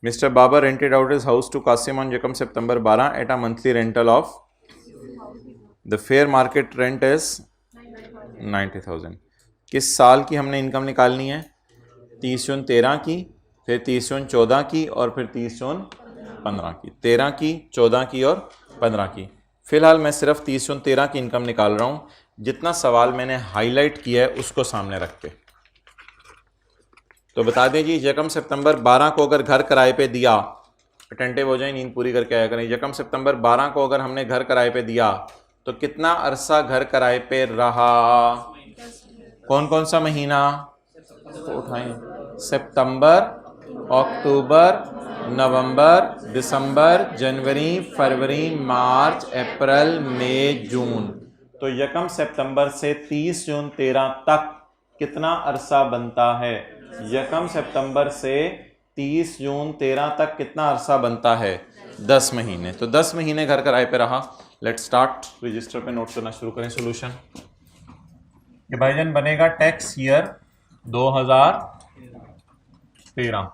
Mr. Baba rented out his house to Qasim on Yakam September 12 at a monthly rental of, the fair market rent is 90,000. किस साल की हमने इनकम निकालनी है, 30 जून 13 की, फिर 30 जून 14 की और फिर 30 जून 15 की। 13 की, 14 की और 15 की। फिलहाल मैं सिर्फ 30 जून 13 की इनकम निकाल रहा हूं। जितना सवाल मैंने हाईलाइट किया है उसको सामने रख के तो बता दें जी, यकम सितंबर 12 को अगर घर किराए पे दिया, अटेंटिव हो जाए, नींद पूरी करके आया करें। यकम सितंबर 12 को अगर हमने घर किराए पे दिया तो कितना अरसा घर किराए पे रहा, कौन कौन सा महीना उठाएं, सितंबर, अक्टूबर, नवंबर, दिसंबर, जनवरी, फरवरी, मार्च, अप्रैल, मई, जून। तो यकम सितंबर से 30 जून 13 तक कितना अरसा बनता है, यकम सितंबर से 30 जून 13 तक कितना अरसा बनता है, 10 महीने। तो 10 महीने घर किराए पे रहा। लेट स्टार्ट, रजिस्टर पे नोट करना शुरू करें। सोल्यूशन, ये भाईजान बनेगा टैक्स ईयर 2013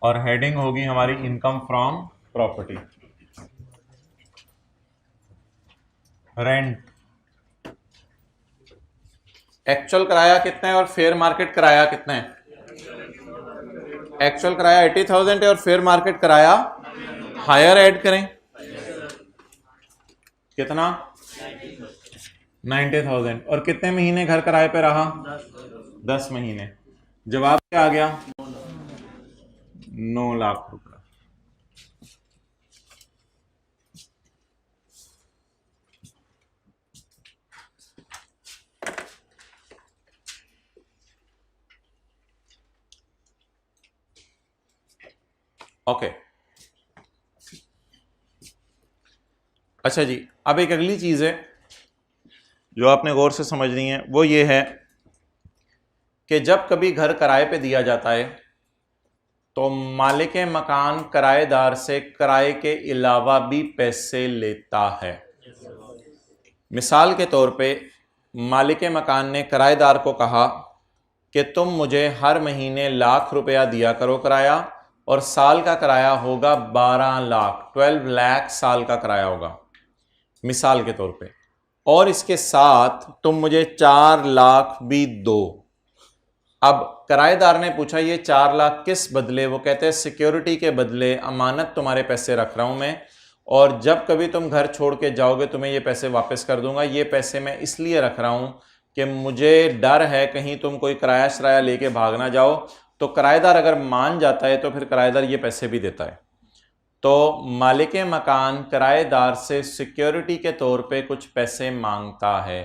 और हेडिंग होगी हमारी income from property. Rent, actual किराया कितना है और फेयर मार्केट किराया कितना है? एक्चुअल किराया 80,000 है और फेयर मार्केट किराया हायर ऐड करें कितना? 90,000। और कितने महीने घर किराए पे रहा? 10 महीने। जवाब क्या आ गया? 9 लाख रुपए। ओके अच्छा जी, अब एक अगली चीज है जो आपने गौर से समझनी है, वो ये है कि जब कभी घर किराए पे दिया जाता है तो मालिक मकान किराएदार से किराए के अलावा भी पैसे लेता है। मिसाल के तौर पे मालिक मकान ने किराएदार को कहा कि तुम मुझे हर महीने लाख रुपया दिया करो किराया, और साल का किराया होगा 12 लाख, 12 लाख साल का किराया होगा मिसाल के तौर पे, और इसके साथ तुम मुझे 4 लाख भी दो। अब किराएदार ने पूछा ये 4 लाख किस बदले? वो कहते हैं सिक्योरिटी के बदले, अमानत तुम्हारे पैसे रख रहा हूं मैं, और जब कभी तुम घर छोड़ के जाओगे तुम्हें ये पैसे वापस कर दूंगा। ये पैसे मैं इसलिए रख रहा हूं कि मुझे डर है कहीं तुम कोई किराया शराया लेके भाग ना जाओ। तो किराएदार अगर मान जाता है तो फिर किराएदार ये पैसे भी देता है। तो मालिक मकान किराएदार से सिक्योरिटी के तौर पे कुछ पैसे मांगता है।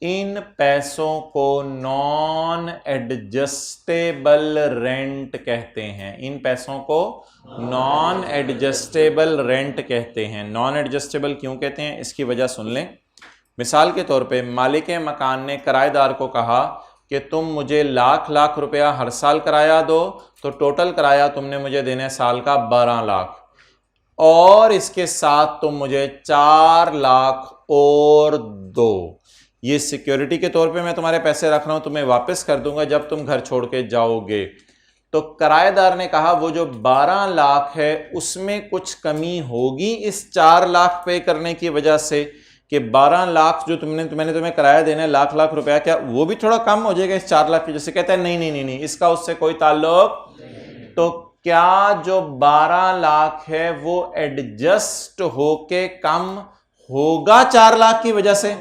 इन पैसों को नॉन एडजस्टेबल रेंट कहते हैं। इन पैसों को नॉन एडजस्टेबल रेंट कहते हैं। नॉन एडजस्टेबल क्यों कहते हैं इसकी वजह सुन लें। मिसाल के तौर पे मालिक मकान ने किराएदार को कहा कि तुम मुझे लाख रुपया हर साल किराया दो, तो टोटल किराया तुमने मुझे देने साल का 12 लाख, और इसके साथ तुम मुझे 4 लाख और दो। ये सिक्योरिटी के तौर पे मैं तुम्हारे पैसे रख रहा हूं, तुम्हें वापस कर दूंगा जब तुम घर छोड़ के जाओगे। तो किराएदार ने कहा वो जो 12 लाख है उसमें कुछ कमी होगी इस 4 लाख पे करने की वजह से, कि 12 लाख जो मैंने तुम्हें किराया देना है लाख रुपया, क्या वो भी थोड़ा कम हो जाएगा इस 4 लाख की? जैसे कहता है नहीं नहीं नहीं नहीं, इसका उससे कोई ताल्लुक। तो क्या जो 12 लाख है वो एडजस्ट होके कम होगा 4 लाख की वजह से?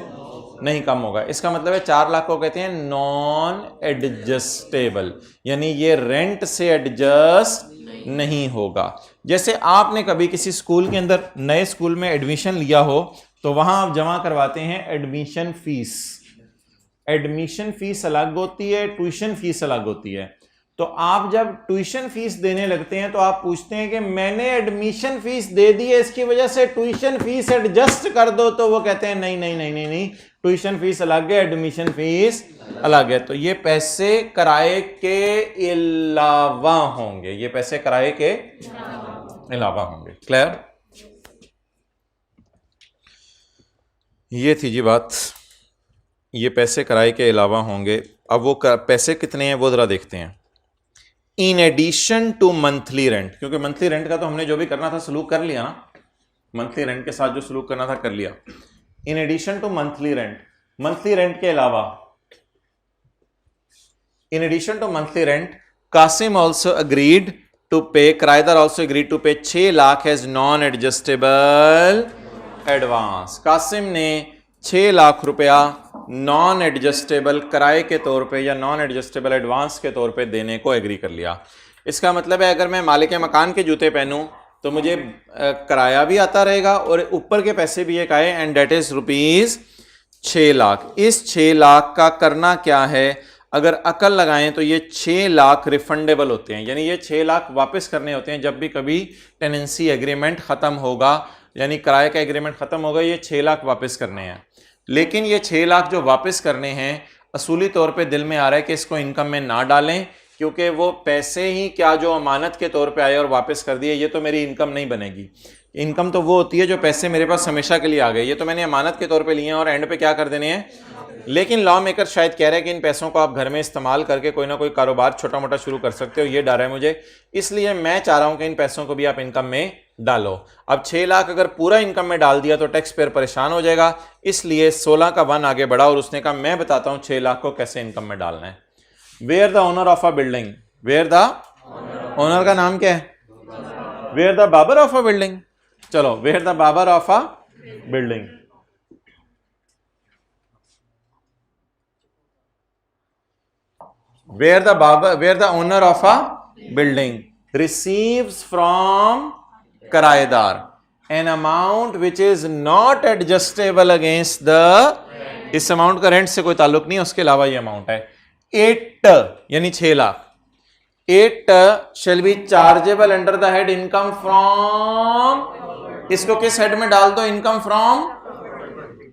नहीं कम होगा। इसका मतलब है 4 लाख को कहते हैं नॉन एडजस्टेबल, यानी ये रेंट से एडजस्ट नहीं होगा। जैसे आपने कभी किसी स्कूल के अंदर नए स्कूल में एडमिशन लिया हो तो वहां आप जमा करवाते हैं एडमिशन फीस। एडमिशन फीस अलग होती है, ट्यूशन फीस अलग होती है। तो आप जब ट्यूशन फीस देने लगते हैं तो आप पूछते हैं कि मैंने एडमिशन फीस दे दी है, इसकी वजह से ट्यूशन फीस एडजस्ट कर दो। तो वो कहते हैं नहीं नहीं नहीं नहीं नहीं, ट्यूशन फीस अलग है, एडमिशन फीस अलग है। तो ये पैसे किराए के अलावा होंगे, ये पैसे किराए के अलावा होंगे। क्लियर? ये थी जी बात, ये पैसे किराए के अलावा होंगे। अब वो पैसे कितने हैं वो जरा देखते हैं। In addition to monthly rent, क्योंकि मंथली रेंट का तो हमने जो भी करना था सलूक कर लिया ना, मंथली रेंट के साथ जो सलूक करना था कर लिया। In addition to monthly rent, monthly rent के अलावा, in addition to monthly rent, Qasim also agreed to pay, किराएदार also agreed to pay 6 lakh as non adjustable advance. Qasim ने 6 लाख रुपया नॉन एडजस्टेबल किराए के तौर पे या नॉन एडजस्टेबल एडवांस के तौर पे देने को एग्री कर लिया। इसका मतलब है अगर मैं मालिक मकान के जूते पहनूं तो मुझे किराया भी आता रहेगा और ऊपर के पैसे भी एक आए, and that is rupees 6 lakh. इस 6 लाख का करना क्या है? अगर अकल लगाएं तो ये 6 लाख रिफंडेबल होते हैं, यानी ये 6 लाख वापस करने होते हैं जब भी कभी टेनेंसी एग्रीमेंट खत्म होगा, यानी किराए का एग्रीमेंट खत्म होगा, ये 6 लाख वापस करने हैं। लेकिन ये 6 लाख जो वापस करने हैं असूली तौर पे दिल में आ रहा है कि इसको इनकम में ना डालें, क्योंकि वो पैसे ही क्या जो अमानत के तौर पे आए और वापस कर दिए, ये तो मेरी इनकम नहीं बनेगी। इनकम तो वो होती है जो पैसे मेरे पास हमेशा के लिए आ गए, ये तो मैंने अमानत के तौर पे लिए हैं और एंड पे क्या कर देने हैं। लेकिन लॉ मेकर शायद कह रहे हैं कि इन पैसों को आप घर में इस्तेमाल करके कोई ना कोई कारोबार छोटा मोटा शुरू कर सकते हो, ये डर है मुझे। इसलिए मैं चाह रहा हूं कि इन पैसों को भी आप इनकम में डालो। अब 6 लाख अगर पूरा इनकम में डाल दिया तो टैक्स पेयर परेशान हो जाएगा, इसलिए 16 का 1 आगे बढ़ा और उसने कहा मैं बताता हूं 6 लाख को कैसे इनकम में डालना है। Where the owner of a building, where the owner का नाम क्या है? वेयर द बाबर ऑफ अ बिल्डिंग। चलो, वेयर द बाबर of a building. Where the बाबर, where the owner of a building receives from किराएदार an amount which is not adjustable against the, इस अमाउंट का रेंट से कोई ताल्लुक नहीं है, उसके अलावा ये अमाउंट है 8 यानी 6 lakh. 8 shall be chargeable under the head income from, इसको किस हेड में डाल दो? Income from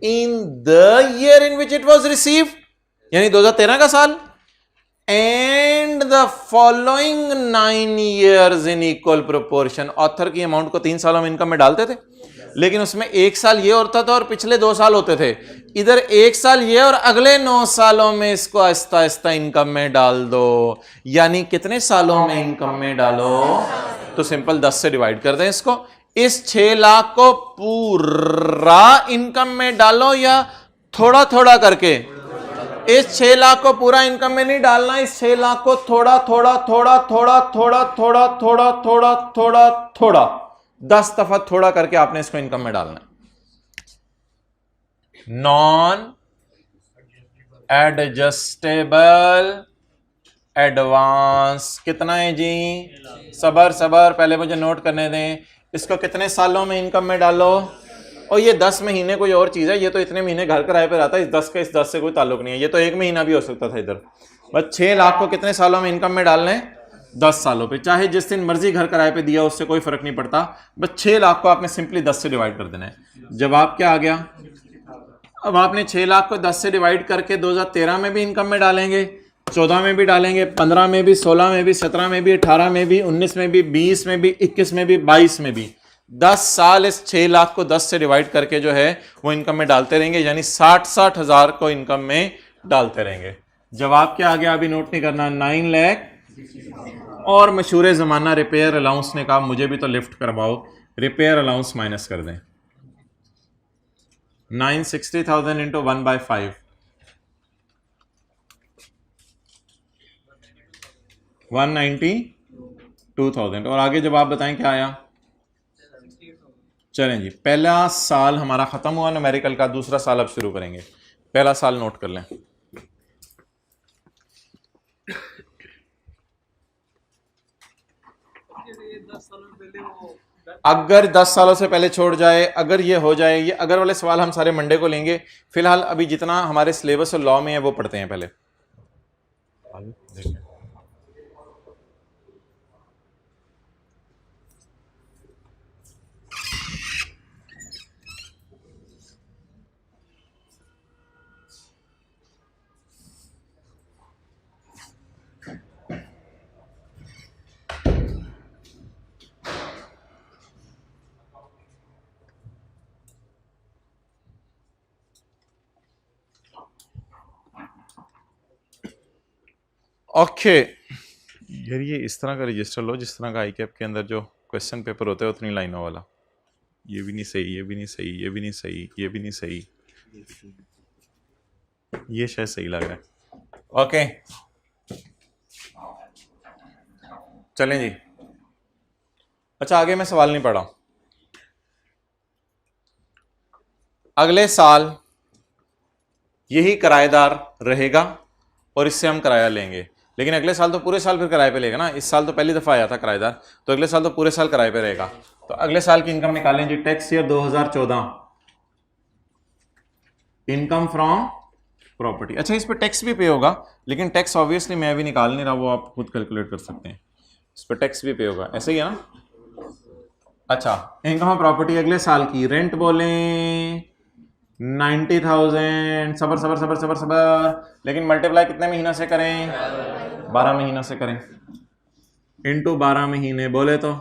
in the year in which it was receive, यानी 2013 का साल, and the following 9 years in equal proportion. Author की अमाउंट को 3 सालों में इनकम में डालते थे, लेकिन उसमें 1 साल ये होता था और पिछले 2 साल होते थे। इधर 1 साल ये और अगले 9 सालों में इसको आहिस्ता आहिस्ता इनकम में डाल दो। यानी कितने सालों में इनकम में डालो? तो सिंपल 10 से डिवाइड कर दें इसको। इस 6 लाख को पूरा इनकम में डालो या थोड़ा थोड़ा करके? इस 6 लाख को पूरा इनकम में नहीं डालना, इस 6 लाख को थोड़ा थोड़ा थोड़ा थोड़ा थोड़ा थोड़ा थोड़ा थोड़ा थोड़ा थोड़ा 10 दफा थोड़ा करके आपने इसको इनकम में डालना है। नॉन एडजस्टेबल एडवांस कितना है जी? सबर सबर, पहले मुझे नोट करने दें। इसको कितने सालों में इनकम में डालो? और ये 10 महीने कोई और चीज है, ये तो इतने महीने घर किराए पे रहता है, इस 10 का इस 10 से कोई ताल्लुक नहीं है, ये तो 1 महीना भी हो सकता था इधर। बस 6 लाख को कितने सालों में इनकम में डालने? 10 सालों पे, चाहे जिस दिन मर्जी घर किराए पे दिया उससे कोई फर्क नहीं पड़ता। बस 6 लाख को आपने सिंपली 10 से डिवाइड कर देना है। जवाब क्या आ गया? अब आपने 6 लाख को 10 से डिवाइड करके 2013 में भी इनकम में डालेंगे, 14 में भी डालेंगे, 15 में भी, 16 में भी, 17 में भी, 18 में भी, 19 में भी, 20 में भी, 21 में भी, 22 में भी। 10 साल इस 6 लाख को 10 से डिवाइड करके जो है वो इनकम में डालते रहेंगे, यानी 60 हजार को इनकम में डालते रहेंगे। जवाब क्या आ गया? अभी नोट नहीं करना, 9 लाख। और मशहूर जमाना रिपेयर अलाउंस ने कहा मुझे भी तो लिफ्ट करवाओ, रिपेयर अलाउंस माइनस कर दें। 960,000 इंटू 1/5 192,000। और आगे जवाब बताएं क्या आया? चलें जी, पहला साल हमारा खत्म हुआ न्यूमेरिकल का, दूसरा साल अब शुरू करेंगे। पहला साल नोट कर लें। अगर 10 सालों से पहले छोड़ जाए, अगर ये हो जाए, ये अगर वाले सवाल हम सारे मंडे को लेंगे। फिलहाल अभी जितना हमारे सिलेबस और लॉ में है वो पढ़ते हैं पहले। ओके यार, ये इस तरह का रजिस्टर लो जिस तरह का आई कैप के अंदर जो क्वेश्चन पेपर होता है उतनी लाइनों वाला। ये भी नहीं सही, ये भी नहीं सही, ये भी नहीं सही, ये भी नहीं सही, ये शायद सही लग रहा है। ओके चलें जी। अच्छा, आगे मैं सवाल नहीं पढ़ा। अगले साल यही किराएदार रहेगा और इससे हम किराया लेंगे, लेकिन अगले साल तो पूरे साल फिर किराए पे लेगा ना। इस साल तो पहली दफा आया था किराएदार, तो अगले साल तो पूरे साल किराए पे रहेगा। तो अगले साल की इनकम निकालें जी। Tax year 2014, income from property. अच्छा, इस पर टैक्स भी पे होगा, लेकिन टैक्स ऑब्वियसली मैं भी निकाल नहीं रहा, वो आप खुद कैलकुलेट कर सकते हैं। इस पर टैक्स भी पे होगा, ऐसे ही है ना। अच्छा, इनकम ऑफ प्रॉपर्टी अगले साल की, रेंट बोले 90,000। सबर सबर सबर सबर सबर, लेकिन मल्टीप्लाई कितने महीनों से करें? 12 महीनों से करें। इंटू 12 महीने बोले तो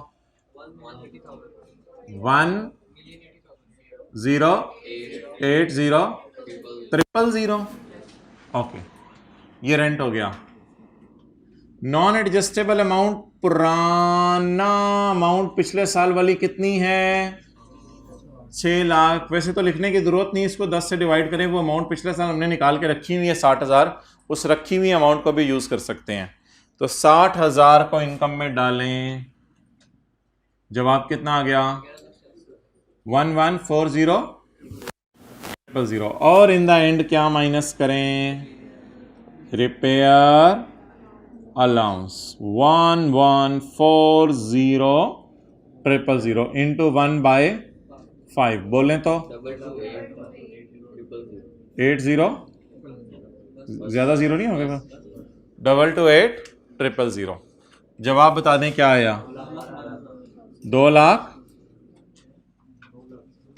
1080,000। ओके, ये रेंट हो गया। नॉन एडजस्टेबल अमाउंट, पुराना अमाउंट पिछले साल वाली कितनी है? 6 लाख। वैसे तो लिखने की जरूरत नहीं, इसको 10 से डिवाइड करें, वो अमाउंट पिछले साल हमने निकाल के रखी हुई है 60,000, उस रखी हुई अमाउंट को भी यूज कर सकते हैं। तो 60,000 को इनकम में डालें, जवाब कितना आ गया? 1140,000। और इन द एंड क्या माइनस करें? रिपेयर अलाउंस 1140,000 इंटू 1/5 बोलें तो 80, ज्यादा जीरो नहीं होगा? 228,000। जवाब बता दें क्या आया? 2 लाख,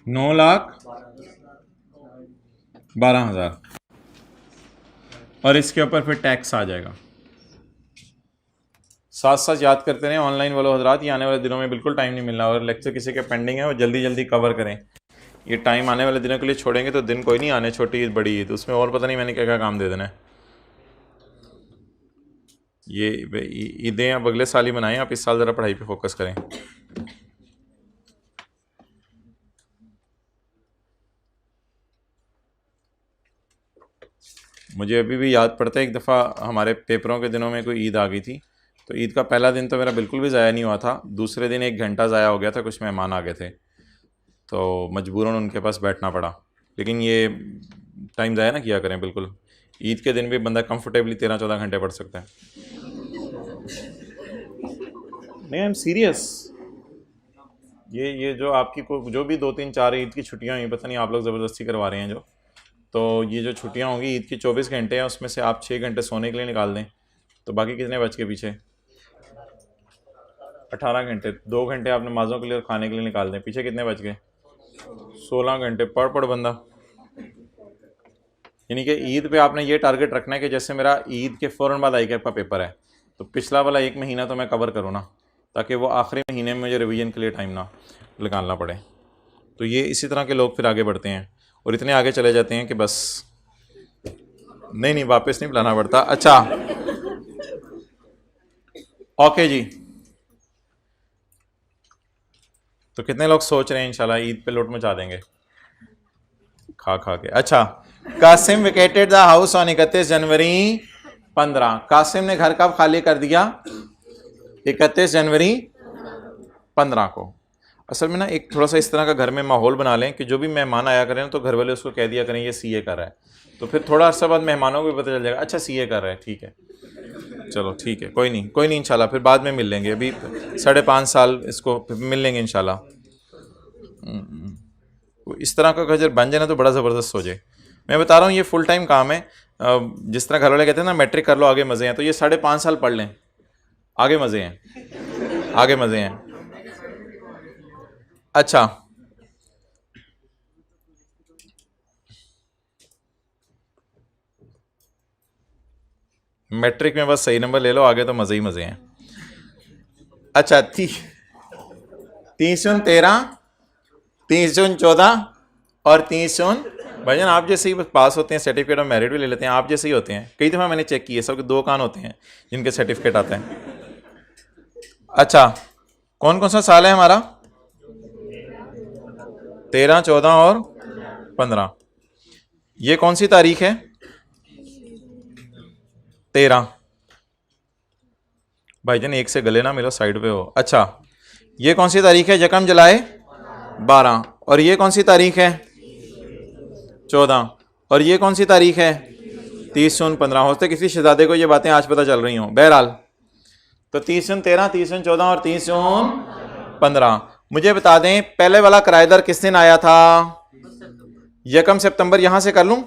9 लाख 12,000। और इसके ऊपर फिर टैक्स आ जाएगा। साथ साथ याद करते रहें, ऑनलाइन वालों हजरात, ये आने वाले दिनों में बिल्कुल टाइम नहीं मिलना। और लेक्चर किसी के पेंडिंग है वो जल्दी जल्दी कवर करें। ये टाइम आने वाले दिनों के लिए छोड़ेंगे तो दिन कोई नहीं आने, छोटी ईद बड़ी ईद, उसमें और पता नहीं मैंने क्या क्या काम दे देना है। ये ईदें अब अगले साल ही बनाएं, आप इस साल ज़रा पढ़ाई पे फोकस करें। मुझे अभी भी याद पड़ता है, एक दफ़ा हमारे पेपरों के दिनों में कोई ईद आ गई थी, तो ईद का पहला दिन तो मेरा बिल्कुल भी ज़ाया नहीं हुआ था, दूसरे दिन 1 घंटा ज़ाया हो गया था, कुछ मेहमान आ गए थे तो मजबूरन उनके पास बैठना पड़ा। लेकिन ये टाइम ज़ाया ना किया करें बिल्कुल, ईद के दिन भी बंदा कंफर्टेबली 13-14 घंटे पढ़ सकता है। नहीं, आई एम सीरियस। ये जो आपकी जो भी 2-3-4 ईद की छुट्टियाँ हुई, पता नहीं आप लोग ज़बरदस्ती करवा रहे हैं जो, तो ये जो छुट्टियाँ होंगी ईद की 24 घंटे हैं, उसमें से आप 6 घंटे सोने के लिए निकाल दें तो बाकी कितने बच के पीछे? 18 घंटे। 2 घंटे आप नमाज़ों के लिए और खाने के लिए निकाल दें, पीछे कितने बच गए? 16 घंटे। पढ़ बंदा। यानी कि ईद पे आपने ये टारगेट रखना है कि जैसे मेरा ईद के फ़ौरन बाद आई कैप का पेपर है तो पिछला वाला 1 महीना तो मैं कवर करूँ ना, ताकि वो आखिरी महीने में मुझे रिवीजन के लिए टाइम ना निकालना पड़े। तो ये इसी तरह के लोग फिर आगे बढ़ते हैं और इतने आगे चले जाते हैं कि बस नहीं वापस नहीं बुलाना पड़ता। अच्छा ओके जी, तो कितने लोग सोच रहे हैं इंशाल्लाह ईद पे लौट मचा देंगे खा के? अच्छा, Qasim vacated the house on 31 जनवरी 15। कासिम ने घर कब खाली कर दिया? 31 जनवरी 15 को। असल में ना एक थोड़ा सा इस तरह का घर में माहौल बना लें कि जो भी मेहमान आया करें तो घर वाले उसको कह दिया करें ये सीए कर रहा है, तो फिर थोड़ा अर्सा बाद मेहमानों को भी पता चल जाएगा अच्छा सीए कर रहा है, ठीक है चलो ठीक है, कोई नहीं इंशाल्लाह फिर बाद में मिल लेंगे, अभी 5.5 साल इसको मिल लेंगे इंशाल्लाह। इस तरह का अगर बन जाए ना तो बड़ा ज़बरदस्त हो जाए। मैं बता रहा हूँ ये फुल टाइम काम है। जिस तरह घर वाले कहते हैं ना मैट्रिक कर लो आगे मज़े हैं, तो ये 5.5 साल पढ़ लें, आगे मज़े हैं, आगे मज़े हैं। अच्छा, मैट्रिक में बस सही नंबर ले लो, आगे तो मज़े ही मज़े हैं। अच्छा 30 13 30 14 और 30 भाईजान आप जैसे ही बस पास होते हैं सर्टिफिकेट और मेरिट भी ले लेते हैं, आप जैसे ही होते हैं। कई दफ़ा मैंने चेक किए, सबके 2 कान होते हैं जिनके सर्टिफिकेट आते हैं। अच्छा, कौन कौन सा साल है हमारा? 13, 14 और 15। ये कौन सी तारीख है? 13। भाईजान एक से गले ना मिलो, साइड पे हो। अच्छा, ये कौन सी तारीख है? यकम जुलाई 12। और ये कौन सी तारीख है? 14। और ये कौन सी तारीख है? 30 जून 15। होते किसी शहजादे को ये बातें आज पता चल रही हों। बहरहाल तो 30 जून 13, 30 जून 14 और 30 जून 15। मुझे बता दें पहले वाला किराएदार किस दिन आया था? यकम सितंबर। यहां से कर लूं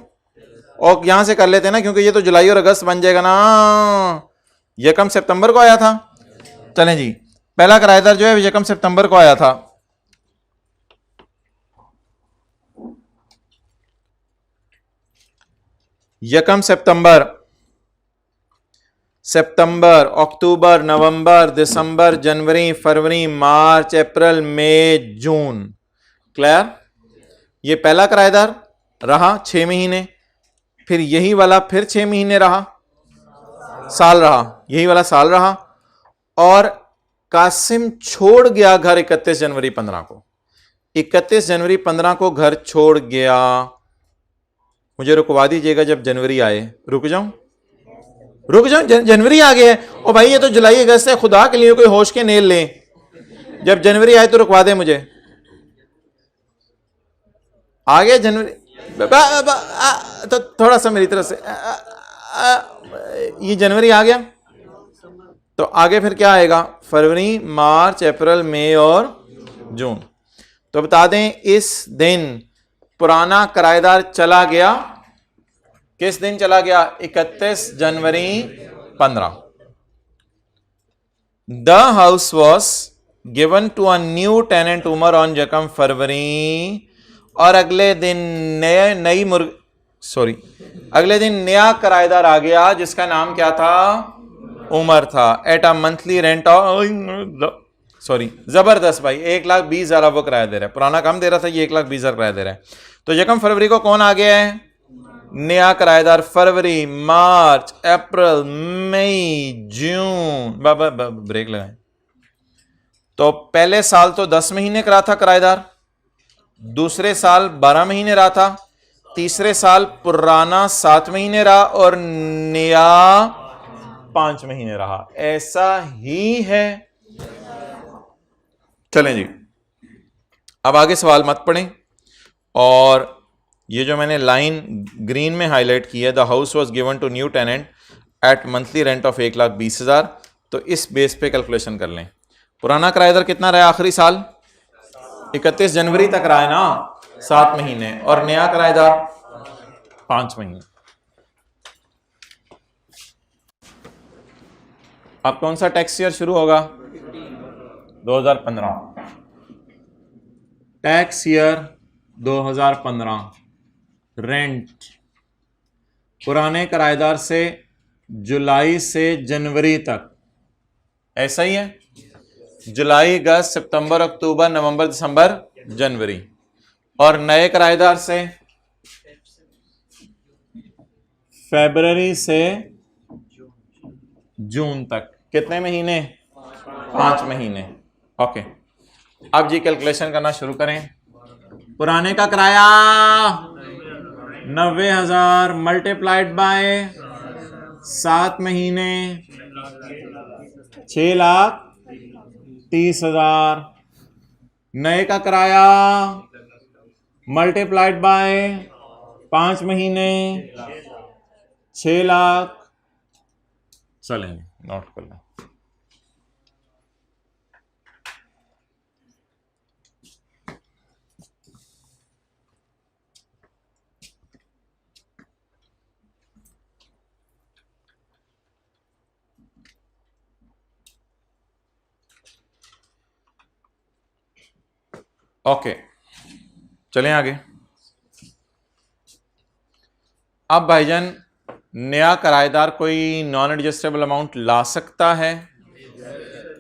और यहां से कर लेते हैं ना, क्योंकि ये तो जुलाई और अगस्त बन जाएगा ना। यकम सितंबर को आया था। चलें जी, पहला किराएदार जो है यकम सितंबर को आया था। यकम सितंबर, अक्टूबर, नवंबर, दिसंबर, जनवरी, फरवरी, मार्च, अप्रैल, मई, जून। क्लियर? ये पहला किराएदार रहा 6 महीने, फिर यही वाला फिर 6 महीने रहा, साल रहा। यही वाला साल रहा, और कासिम छोड़ गया घर 31 जनवरी 15 को। 31 जनवरी 15 को घर छोड़ गया। मुझे रुकवा दीजिएगा जब जनवरी आए। रुक जाऊं? जनवरी आ गया है। ओ भाई ये तो जुलाई अगस्त है, खुदा के लिए कोई होश के नेल ले। जब जनवरी आए तो रुकवा दे मुझे। आ गया जनवरी, तो थोड़ा सा मेरी तरफ से ये जनवरी आ गया, तो आगे फिर क्या आएगा? फरवरी, मार्च, अप्रैल, मई और जून। तो बता दें इस दिन पुराना किराएदार चला गया। किस दिन चला गया? 31 जनवरी 15। The house was given to a new tenant Umar on जकम फरवरी, और अगले दिन अगले दिन नया किराएदार आ गया जिसका नाम क्या था? उमर था। एट अ मंथली रेंट जबरदस्त भाई, 1,20,000 वो किराया दे रहा है। पुराना कम दे रहा था, ये 1,20,000 किराया दे रहा है। तो यकम फरवरी को कौन आ गया है? नया किराएदार। फरवरी, मार्च, अप्रैल, मई, जून, ब्रेक लगाएं। तो पहले साल तो 10 महीने का रहा था किराएदार, दूसरे साल 12 महीने रहा था, तीसरे साल पुराना 7 महीने रहा, और नया 5 महीने रहा। ऐसा ही है। चलें जी, अब आगे सवाल मत पढ़ें। और ये जो मैंने लाइन ग्रीन में हाईलाइट की है, the house was given to new tenant at monthly rent of 1,20,000, तो इस बेस पे कैलकुलेशन कर लें। पुराना किराएदार कितना रहा आखिरी साल? 31 जनवरी तक रहा है ना, 7 महीने, और नया किराएदार 5 महीने। अब कौन सा टैक्स ईयर शुरू होगा? 2015। Tax year 2015। रेंट पुराने किराएदार से जुलाई से जनवरी तक, ऐसा ही है। जुलाई, अगस्त, सितंबर, अक्टूबर, नवंबर, दिसंबर, जनवरी। और नए किराएदार से फरवरी से जून तक। कितने महीने? 5 महीने। ओके, अब जी कैलकुलेशन करना शुरू करें। पुराने का किराया 90,000 मल्टीप्लाइड बाय 7 महीने 6,30,000। नए का किराया मल्टीप्लाइड बाय 5 महीने 6 लाख। चलें नोट कर लें। ओके, चलें आगे। अब भाईजान, नया किराएदार कोई नॉन एडजस्टेबल अमाउंट ला सकता है?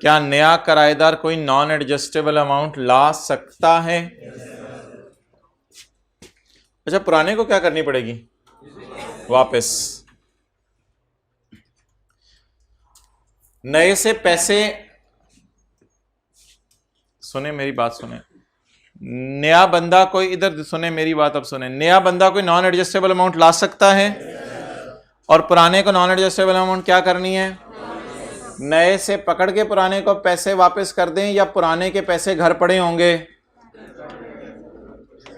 क्या नया किराएदार कोई नॉन एडजस्टेबल अमाउंट ला सकता है? अच्छा, पुराने को क्या करनी पड़ेगी? वापस। नए से पैसे, सुने मेरी बात सुने, नया बंदा कोई, इधर सुने मेरी बात, अब सुने, नया बंदा कोई नॉन एडजस्टेबल अमाउंट ला सकता है, और पुराने को नॉन एडजस्टेबल अमाउंट क्या करनी है? नए से पकड़ के पुराने को पैसे वापस कर दें, या पुराने के पैसे घर पड़े होंगे?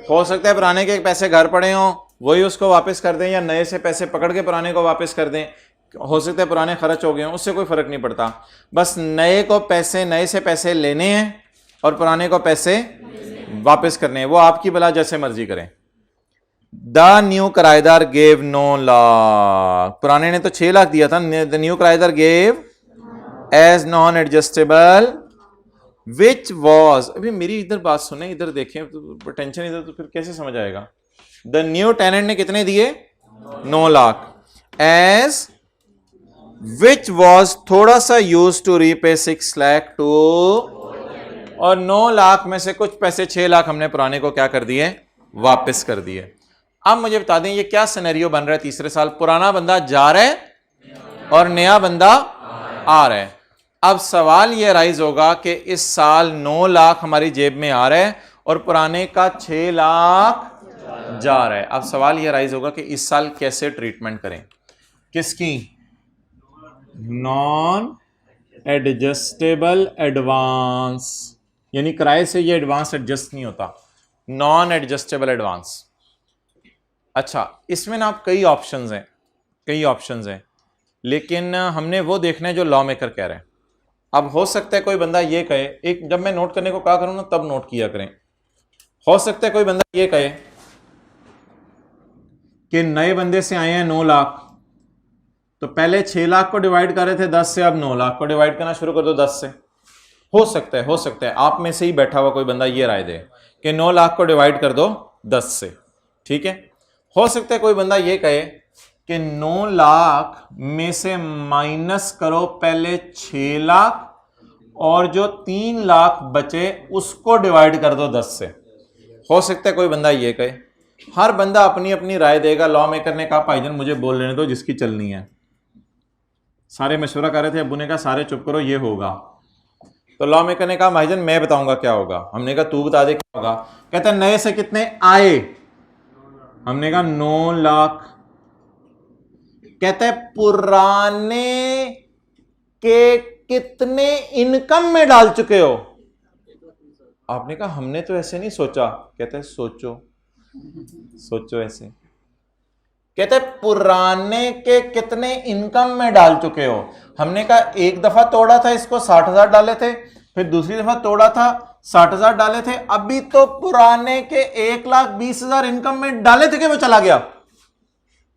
हो सकता है पुराने के पैसे घर पड़े हों, वही उसको वापस कर दें, या नए से पैसे पकड़ के पुराने को वापस कर दें। हो सकता है पुराने खर्च हो गए हों, उससे कोई फर्क नहीं पड़ता। बस नए को पैसे, नए से पैसे लेने हैं और पुराने को पैसे वापस करने हैं। वो आपकी भला जैसे मर्जी करें। द न्यू किराएदार गेव 9 लाख। पुराने ने तो 6 लाख दिया था। द न्यू किराएदार gave as non adjustable which was, अभी मेरी इधर बात सुने, इधर देखें, तो टेंशन इधर, तो फिर कैसे समझ आएगा? द न्यू टेनेंट ने कितने दिए? 9 लाख। एज विच वॉज थोड़ा सा use to repay 6 lakh to, और 9 लाख में से कुछ पैसे 6 लाख हमने पुराने को क्या कर दिए? वापस कर दिए। अब मुझे बता दें ये क्या सिनेरियो बन रहा है तीसरे साल? पुराना बंदा जा रहा है और नया बंदा आ रहा है। अब सवाल ये राइज होगा कि इस साल 9 लाख हमारी जेब में आ रहा है और पुराने का 6 लाख जा रहा है। अब सवाल ये राइज होगा कि इस साल कैसे ट्रीटमेंट करें, किसकी? नॉन एडजस्टेबल एडवांस, यानी किराए से ये एडवांस एडजस्ट नहीं होता, नॉन एडजस्टेबल एडवांस। अच्छा, इसमें ना आप कई ऑप्शंस हैं, कई ऑप्शंस हैं, लेकिन हमने वो देखना है जो लॉ मेकर कह रहे हैं। अब हो सकता है कोई बंदा ये कहे, एक जब मैं नोट करने को कहा करूं ना तब नोट किया करें, हो सकता है कोई बंदा ये कहे कि नए बंदे से आए हैं 9 लाख, तो पहले 6 लाख को डिवाइड कर रहे थे 10 से, अब 9 लाख को डिवाइड करना शुरू कर दो 10 से। हो सकता है आप में से ही बैठा हुआ कोई बंदा ये राय दे कि 9 लाख को डिवाइड कर दो 10 से, ठीक है। हो सकता है कोई बंदा ये कहे कि 9 लाख में से माइनस करो पहले 6 लाख और जो 3 लाख बचे उसको डिवाइड कर दो 10 से। हो सकता है कोई बंदा ये कहे। हर बंदा अपनी अपनी राय देगा। लॉ मेकर ने कहा भाईजान मुझे बोल लेने दो जिसकी चलनी है। सारे मशवरा कर रहे थे, अब्बू ने कहा सारे चुप करो ये होगा। तो लॉ मेकर ने कहा भाईजान मैं बताऊंगा क्या होगा। हमने कहा तू बता दे क्या होगा। कहते हैं नए से कितने आए, हमने कहा 9 लाख। कहते हैं पुराने के कितने इनकम में डाल चुके हो। आपने कहा हमने तो ऐसे नहीं सोचा। कहते हैं सोचो ऐसे। कहते हैं पुराने के कितने इनकम में डाल चुके हो। हमने कहा एक दफा तोड़ा था इसको 60,000 डाले थे, फिर दूसरी दफा तोड़ा था 60,000 डाले थे, अभी तो पुराने के 1,20,000 इनकम में डाले थे कि वो चला गया।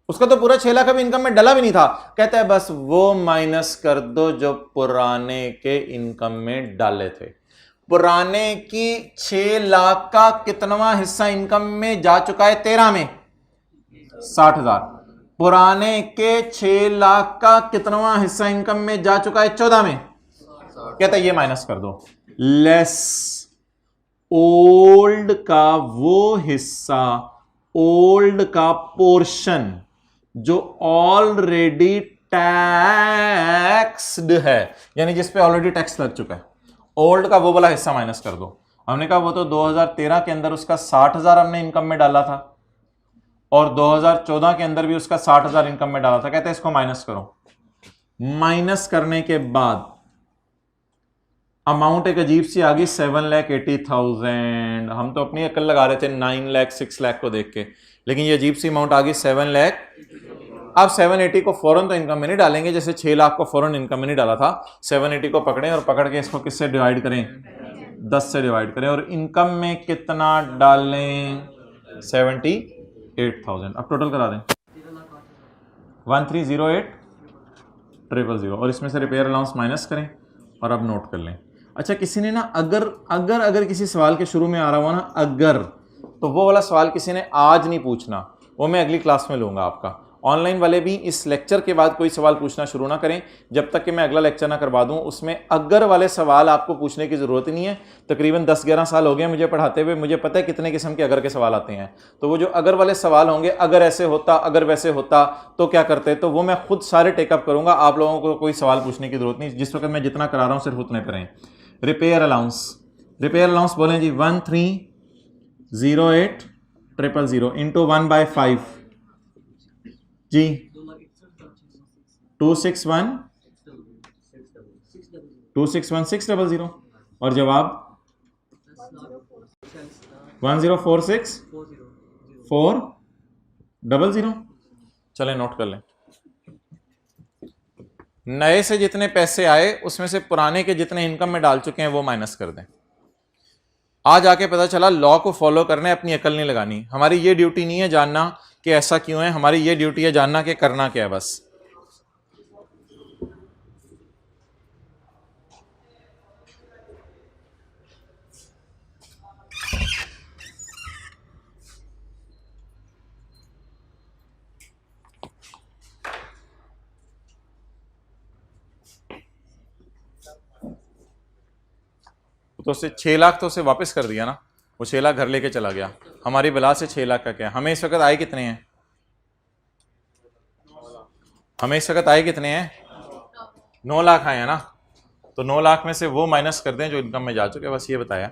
उसका तो पूरा 6 लाख अभी इनकम में डला भी नहीं था। कहता है बस वो माइनस कर दो जो पुराने के इनकम में डाले थे। पुराने की 6 लाख का कितनवा हिस्सा इनकम में जा चुका है 13 में 60,000। पुराने के 6 लाख का कितनवा हिस्सा इनकम में जा चुका है 14 में। कहता है ये माइनस कर दो, लेस ओल्ड का वो हिस्सा, ओल्ड का पोर्शन जो ऑलरेडी टैक्स्ड है, यानी जिस पे ऑलरेडी टैक्स लग चुका है। ओल्ड का वो वाला हिस्सा माइनस कर दो। हमने कहा वो तो 2013 के अंदर उसका 60,000 हमने इनकम में डाला था और 2014 के अंदर भी उसका 60,000 इनकम में डाला था। कहते हैं इसको माइनस करो। माइनस करने के बाद अमाउंट एक अजीब सी आ गई 7,80,000। हम तो अपनी अकल लगा रहे थे 9 लाख 6 लाख को देख के, लेकिन ये अजीब सी अमाउंट आ गई 7 लाख। अब 780 को फौरन तो इनकम में नहीं डालेंगे, जैसे 6 लाख को फौरन इनकम में नहीं डाला था। 780 को पकड़ें और पकड़ के इसको किससे डिवाइड करें, 10 से डिवाइड करें, और इनकम में कितना डालें, 78,000। अब टोटल करा दें 1308,000 और इसमें से रिपेयर अलाउंस माइनस करें और अब नोट कर लें। अच्छा, किसी ने ना अगर किसी सवाल के शुरू में आ रहा हुआ ना अगर, तो वो वाला सवाल किसी ने आज नहीं पूछना, वो मैं अगली क्लास में लूंगा आपका। ऑनलाइन वाले भी इस लेक्चर के बाद कोई सवाल पूछना शुरू ना करें जब तक कि मैं अगला लेक्चर ना करवा दूं। उसमें अगर वाले सवाल आपको पूछने की ज़रूरत नहीं है। तकरीबन 10-11 साल हो गए मुझे पढ़ाते हुए, मुझे पता है कितने किस्म के अगर के सवाल आते हैं। तो वो जो अगर वाले सवाल होंगे, अगर ऐसे होता, अगर वैसे होता तो क्या करते, तो वो मैं खुद सारे टेकअप करूँगा। आप लोगों को कोई सवाल पूछने की ज़रूरत नहीं। जिस वक्त मैं जितना करा रहा हूँ सिर्फ उतने करें। रिपेयर अलाउंस बोलें जी 1308,000 इंटू 1/5 जी 261,600 और जवाब 1046,400। चलें नोट कर लें। नए से जितने पैसे आए उसमें से पुराने के जितने इनकम में डाल चुके हैं वो माइनस कर दें। आज आके पता चला लॉ को फॉलो करना है, अपनी अकल नहीं लगानी। हमारी ये ड्यूटी नहीं है जानना कि ऐसा क्यों है, हमारी ये ड्यूटी है जानना कि करना क्या है बस। तो उससे 6 लाख तो उसे वापस कर दिया ना, वो 6 लाख घर लेके चला गया। हमारी बला से 6 लाख का क्या। हमें इस वक्त आए कितने हैं, 9 लाख आए हैं ना, तो 9 लाख में से वो माइनस कर दें जो इनकम में जा चुके, बस ये बताया।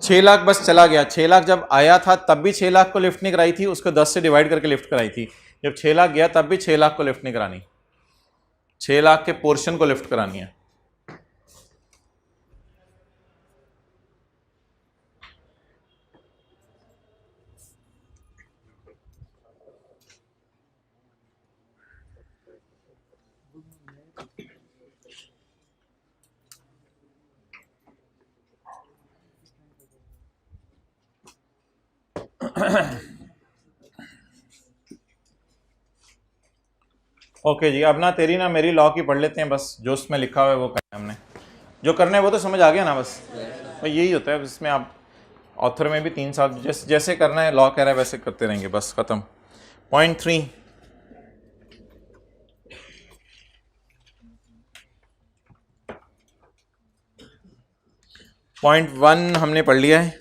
6 लाख बस चला गया। 6 लाख जब आया था तब भी 6 लाख को लिफ्ट नहीं कराई थी, उसको 10 से डिवाइड करके लिफ्ट कराई थी। जब 6 लाख गया तब भी 6 लाख को लिफ्ट नहीं करानी, 6 लाख के पोर्शन को लिफ्ट करानी है। ओके जी, अब ना तेरी ना मेरी लॉ की पढ़ लेते हैं, बस जो उसमें लिखा हुआ है वो करना है हमने, जो करना है वो तो समझ आ गया ना, बस तो यही होता है। इसमें आप ऑथर में भी 3 साल जैसे जैसे करना है, लॉ कह रहा है वैसे करते रहेंगे, बस खत्म। पॉइंट 3, पॉइंट 1 हमने पढ़ लिया है,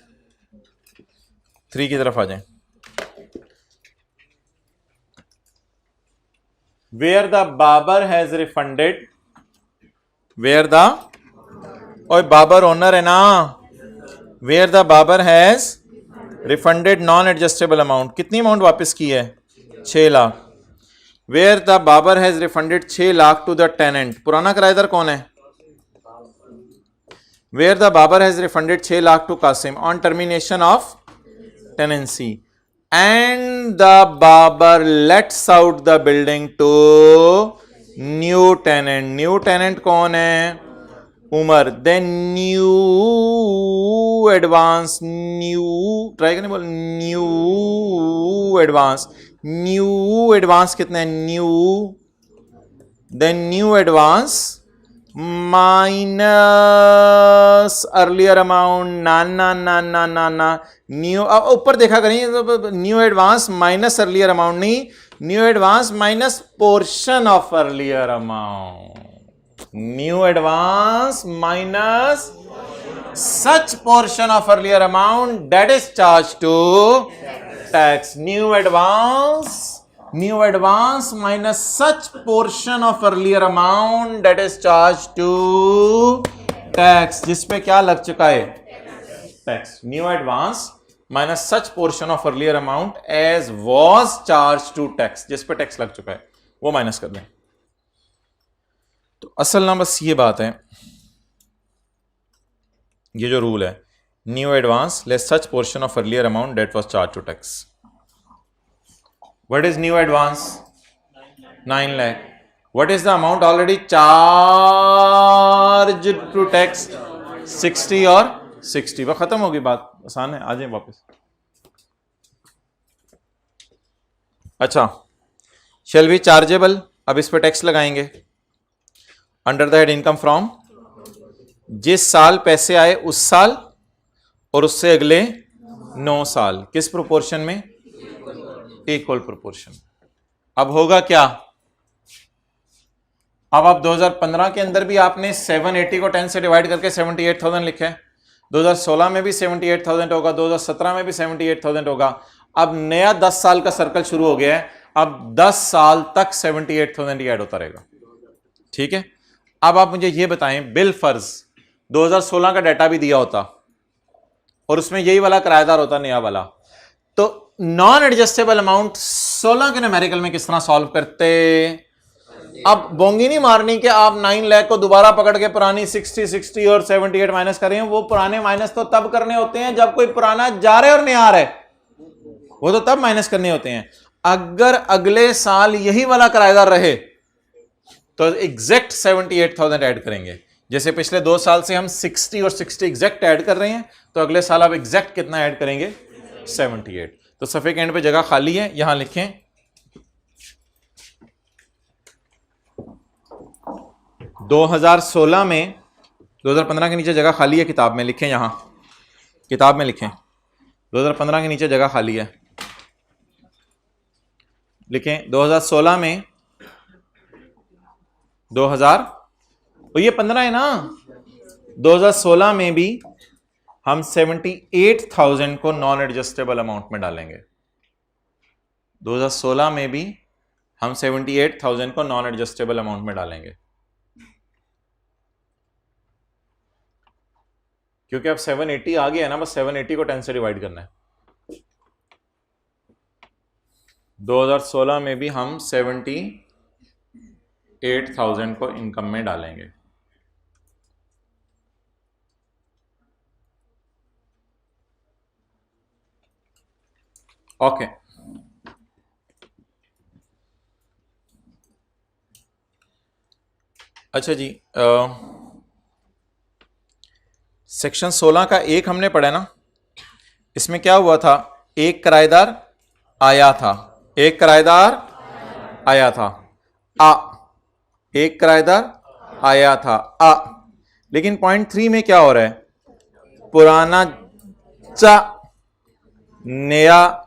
3 की तरफ आ जाए। Where the Babar has refunded, where the, और बाबर ओनर है ना, where the Babar has refunded non adjustable amount, कितनी अमाउंट वापस की है? 6 lakh. Where the Babar has refunded 6 lakh to the tenant, पुराना किराएदार कौन है? Where the Babar has refunded 6 lakh to Qasim on termination of tenancy and the barber lets out the building to new tenant, new tenant कौन है? Umar. then new advance, new try करने बोल, new advance, new advance कितना है? new, then new advance minus earlier amount, ना ना ना ना ना ना, न्यू ऊपर देखा करें, new advance minus earlier amount नहीं, new advance minus portion of earlier amount, new advance minus such portion of earlier amount that is charge to tax. New advance minus such portion of earlier amount that is charged to tax, जिसपे क्या लग चुका है? Tax. New advance minus such portion of earlier amount as was charged to tax, जिसपे टैक्स लग चुका है वो माइनस कर दें। तो असल ना बस ये बात है, ये जो रूल है, new advance less such portion of earlier amount that was charged to tax. What is new advance? 9 lakh. What is the amount already charged to tax? 60 और 60। वह खत्म होगी बात, आसान है, आ जाए वापस। अच्छा, shall be chargeable, अब इस पर टैक्स लगाएंगे under the head income from, जिस साल पैसे आए उस साल और उससे अगले 9 साल, किस प्रोपोर्शन में? Equal proportion. अब होगा क्या? अब आप 2015 के अंदर भी आपने 780 को 10 से डिवाइड करके 78,000 लिखा है, 2016 में भी 78,000 होगा, 2017 में भी 78,000 होगा। अब नया 10 साल का सर्कल शुरू हो गया है, अब 10 साल तक 78,000 ही ऐड होता रहेगा, ठीक है। अब आप मुझे ये बताएं, बिल फर्ज 2016 का डाटा भी दिया होता और उसमें यही वाला किराएदार होता, नया वाला, तो नॉन एडजस्टेबल अमाउंट 16 के न्यूमेरिकल में किस तरह सॉल्व करते? अब बोंगी नहीं मारनी कि आप 9 लाख को दोबारा पकड़ के पुरानी 60 और 78 माइनस कर रहे हैं। वो पुराने माइनस तो तब करने होते हैं जब कोई पुराना जा रहा है और नया आ रहा है, वो तो तब माइनस करने होते हैं। अगर अगले साल यही वाला किराएदार रहे तो एग्जैक्ट 78,000 ऐड करेंगे। जैसे पिछले 2 साल से हम 60 और 60 एग्जैक्ट ऐड कर रहे हैं, तो अगले साल आप एग्जैक्ट कितना ऐड करेंगे? 78। तो सफे के एंड पे जगह खाली है, यहां लिखें 2016 में, 2015 के नीचे जगह खाली है, किताब में लिखें, यहां किताब में लिखें 2015 के नीचे जगह खाली है, लिखें 2016 में 2000, ये 15 है ना, 2016 में भी हम 78,000 को नॉन एडजस्टेबल अमाउंट में डालेंगे। 2016 में भी हम 78,000 को नॉन एडजस्टेबल अमाउंट में डालेंगे, क्योंकि अब 780 आ गया है ना, बस 780 को 10 से डिवाइड करना है। 2016 में भी हम 78,000 को इनकम में डालेंगे। ओके, अच्छा जी, सेक्शन 16 का एक हमने पढ़ा ना, इसमें क्या हुआ था, एक किराएदार आया था, एक किराएदार आया था एक किराएदार आया था लेकिन पॉइंट 3 में क्या हो रहा है, पुराना चा, नया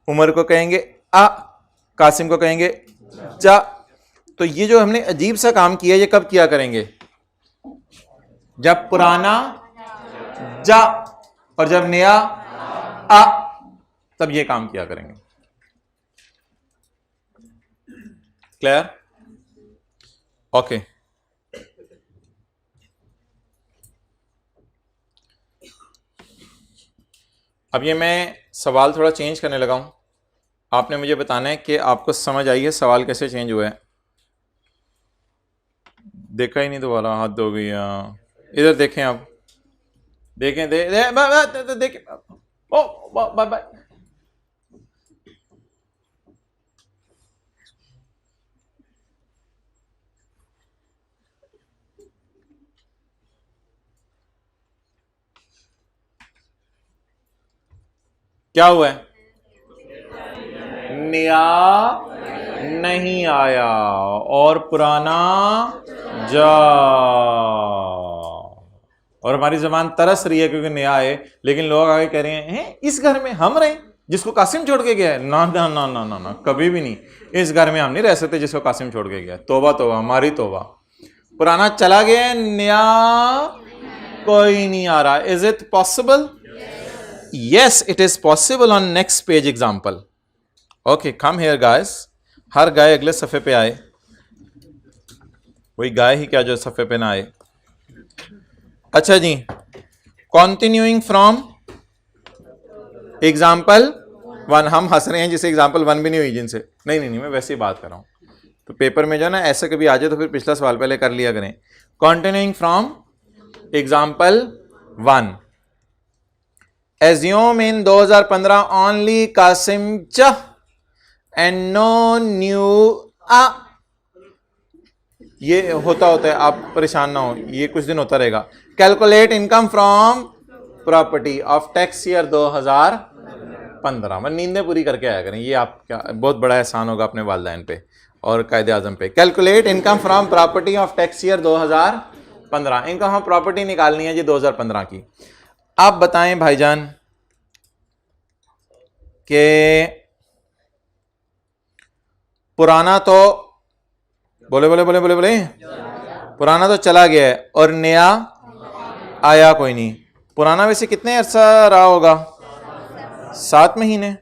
उमर को कहेंगे कासिम को कहेंगे चा। तो ये जो हमने अजीब सा काम किया, ये कब किया करेंगे, जब पुराना जा और जब नया तब ये काम किया करेंगे। क्लियर? ओके, अब ये मैं सवाल थोड़ा चेंज करने लगा हूं, आपने मुझे बताना है कि आपको समझ आई है सवाल कैसे चेंज हुआ है। देखा ही नहीं दोबारा, हाथ धो गई। इधर देखें, आप देखें, देखें, ओ बाय बाय। क्या हुआ है, नया नहीं आया और पुराना जा, और हमारी जबान तरस रही है क्योंकि नया है, लेकिन लोग आगे कह रहे हैं इस घर में हम रहे जिसको कासिम छोड़ के गया है। ना ना ना ना ना ना, कभी भी नहीं, इस घर में हम नहीं रह सकते जिसको कासिम छोड़ के गया। तौबा तौबा, हमारी तौबा। पुराना चला गया, नया कोई नहीं आ रहा। Is it possible? Yes, it is possible on next page example. Okay, come here guys. हर गाय अगले सफ़े पे आए, वही गाय ही क्या जो सफ़े पे ना आए। अच्छा जी, continuing from example 1, हम हंस रहे हैं जिसे example 1 भी नहीं हुई जिनसे, नहीं नहीं नहीं, मैं वैसे ही बात कर रहा हूँ। तो पेपर में जो है ना ऐसे कभी आ जाए तो फिर पिछला सवाल पहले कर लिया करें। Continuing from example 1. Assume in 2015 only Qasim Cha and no new ये होता है, आप परेशान ना हो, ये कुछ दिन होता रहेगा। Calculate income from property of tax year 2015। मैं नींदें पूरी करके आया करें, ये आप क्या बहुत बड़ा एहसान होगा अपने वालिदैन पे और कायदे आजम पे। Calculate income from property of tax year 2015। Income हम प्रॉपर्टी निकालनी है जी 2015 की। आप बताएं भाईजान कि पुराना तो बोले बोले बोले बोले बोले पुराना तो चला गया है और नया आया कोई नहीं। पुराना वैसे कितने अर्सा रहा होगा? 7 महीने।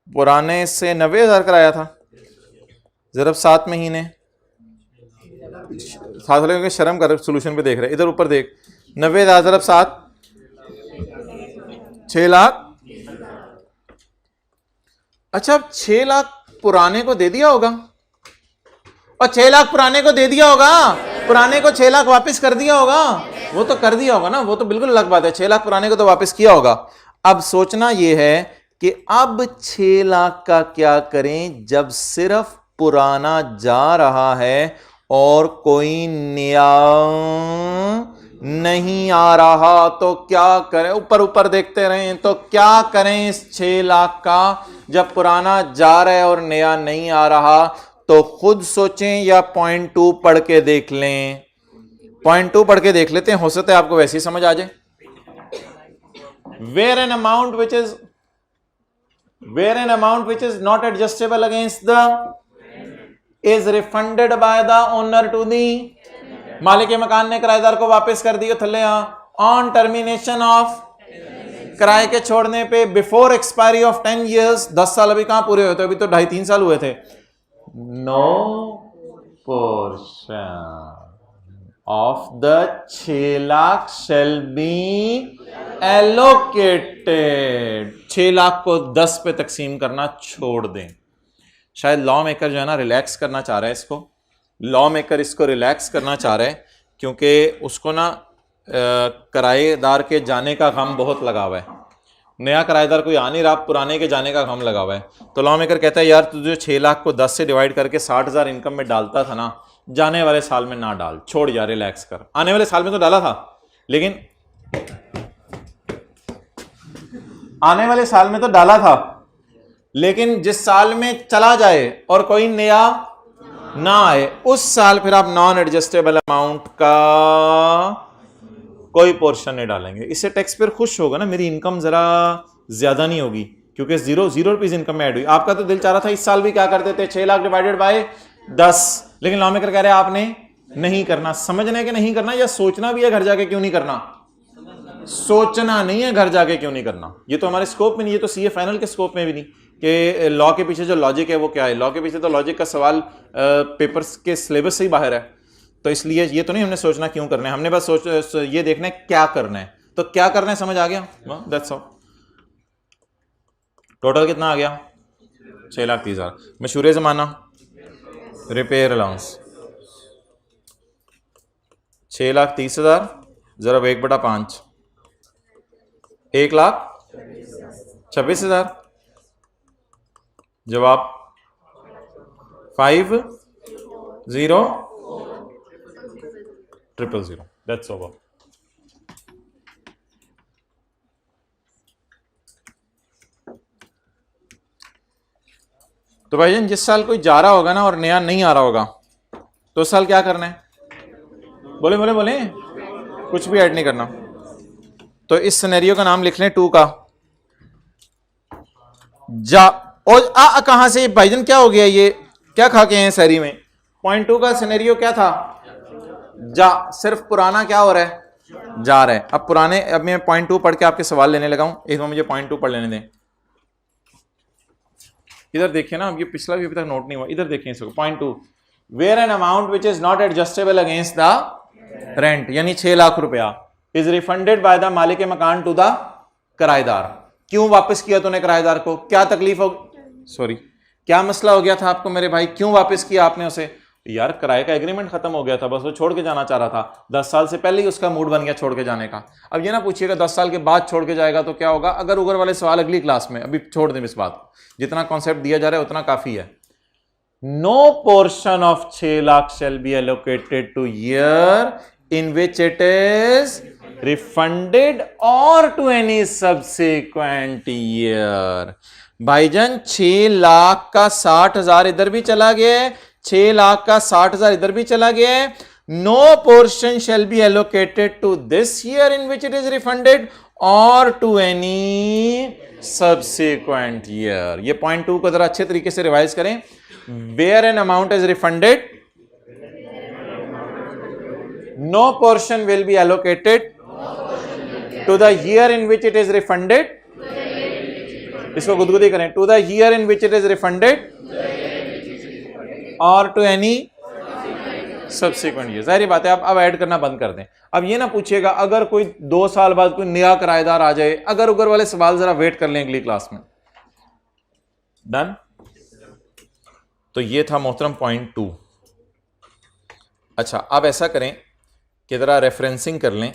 पुराने से 90,000 कराया था, जरा 7 महीने, साथ वाले शर्म कर सोल्यूशन पे देख रहे, इधर ऊपर देख, 90,000 ज़रब 7, 6 लाख। अच्छा, 6 लाख पुराने को दे दिया होगा और 6 लाख पुराने को दे दिया होगा, पुराने को 6 लाख वापस कर दिया होगा। वो तो कर दिया होगा ना, वो तो बिल्कुल अलग बात है। 6 लाख पुराने को तो वापस किया होगा। अब सोचना ये है कि अब 6 लाख का क्या करें जब सिर्फ पुराना जा रहा है और कोई नया नहीं आ रहा, तो क्या करें? ऊपर ऊपर देखते रहें, तो क्या करें इस 6 लाख का जब पुराना जा रहा है और नया नहीं आ रहा? तो खुद सोचें या पॉइंट 2 पढ़ के देख लें। पॉइंट 2 पढ़ के देख लेते हैं, हो सकता है आपको वैसे ही समझ आ जाए। Where an amount which is not adjustable against the is refunded by the owner to the, मालिक मकान ने किराएदार को वापस कर दिया थले ऑन टर्मिनेशन ऑफ किराए के छोड़ने पे बिफोर एक्सपायरी ऑफ 10 years, 10 साल अभी कहां पूरे हुए थे, अभी तो 2.5-3 साल हुए थे. No portion of the 6 lakh shall be allocated. 6 lakh को 10 पे तकसीम करना छोड़ दें. शायद लॉ मेकर जो है ना रिलैक्स करना चाह रहा है इसको. लॉ मेकर इसको रिलैक्स करना चाह रहा है क्योंकि उसको ना किराएदार के जाने का गम बहुत लगा हुआ है. नया किराएदार कोई आ नहीं रहा, पुराने के जाने का गम लगा हुआ है. तो लॉ मेकर कहता है यार तू जो 6 लाख को 10 से डिवाइड करके 60,000 इनकम में डालता था ना, जाने वाले साल में ना डाल, छोड़ यार, रिलैक्स कर. आने वाले साल में तो डाला था, लेकिन आने वाले साल में तो डाला था, लेकिन जिस साल में चला जाए और कोई नया ना आए, उस साल फिर आप नॉन एडजस्टेबल अमाउंट का कोई पोर्शन नहीं डालेंगे. इससे टैक्स पेयर खुश होगा ना, मेरी इनकम जरा ज्यादा नहीं होगी क्योंकि 0 रुपीज इनकम में ऐड हुई. आपका तो दिल चाह रहा था इस साल भी क्या करते थे, 6 लाख डिवाइडेड बाय 10, लेकिन लॉ मेकर कह रहे हैं आपने नहीं करना. समझना है कि नहीं करना, या सोचना भी है घर जाके क्यों नहीं करना? सोचना नहीं है घर जाके क्यों नहीं करना. ये तो हमारे स्कोप में नहीं, ये तो सीए फाइनल के स्कोप में भी नहीं कि लॉ के पीछे जो लॉजिक है वो क्या है. लॉ के पीछे तो लॉजिक का सवाल पेपर्स के सिलेबस से ही बाहर है. तो इसलिए ये तो नहीं हमने सोचना क्यों करना है, हमने बस ये देखना है क्या करना है. तो क्या करना है समझ आ गया, दैट्स ऑल. टोटल कितना आ गया? 6,30,000. मशहूर जमाना रिपेयर अलाउंस 6,30,000 जरा 1/5 1,26,000. जवाब 50,000. That's over. तो भाईजान जिस साल कोई जा रहा होगा ना और नया नहीं आ रहा होगा, तो उस साल क्या करना है? बोले बोले बोले, कुछ भी ऐड नहीं करना. तो इस सिनेरियो का नाम लिख लें 2 का. जा और आ कहां से भाईजान, क्या हो गया, ये क्या खा के हैं शहरी में? 0.2 का सिनेरियो क्या था? जा. सिर्फ पुराना क्या हो रहा है? जा रहा है. अब पुराने, अब मैं 0.2 पढ़ के आपके सवाल लेने लगा हूं. एक बार मुझे 0.2 पढ़ लेने दें. इधर देखिए ना, अब ये पिछला भी अभी तक नोट नहीं हुआ. इधर देखिए इसको. 0.2 where an amount which is not adjustable against the rent, यानी 6 लाख रुपया इज रिफंडेड बाय द मालिक मकान टू द किराएदार. क्यों वापस किया तूने किराएदार को? क्या तकलीफ हो, सॉरी क्या मसला हो गया था आपको मेरे भाई, क्यों वापस किया आपने उसे? यार किराए का एग्रीमेंट खत्म हो गया था, बस वो छोड़ के जाना चाह रहा था. 10 साल से पहले ही उसका मूड बन गया छोड़ के जाने का. अब ये ना पूछिएगा 10 साल के बाद छोड़ के जाएगा तो क्या होगा. अगर उगर वाले सवाल अगली क्लास में, अभी छोड़ दें इस बात को. जितना कॉन्सेप्ट दिया जा रहा है उतना काफी है. No portion of 6 lakh shall be allocated to year in which it is refunded or to any subsequent year. भाईजान 6 लाख का 60,000 इधर भी चला गया, 6 लाख का 60,000 इधर भी चला गया. No portion shall be allocated to this year in which it is refunded or to any subsequent year. ये 0.2 को जरा अच्छे तरीके से रिवाइज करें. Where an amount is refunded, no portion will be allocated to the year in which it is refunded. इसको गुदगुदी करें. To the year in which it is refunded or to any subsequent year. जाहिर बात है अब ऐड करना बंद कर दें. अब ये ना पूछिएगा अगर कोई 2 साल बाद कोई नया किराएदार आ जाए, अगर उगर वाले सवाल जरा वेट कर लें अगली क्लास में. डन. तो ये था मोहतरम 0.2. अच्छा अब ऐसा करें कि जरा रेफरेंसिंग कर लें.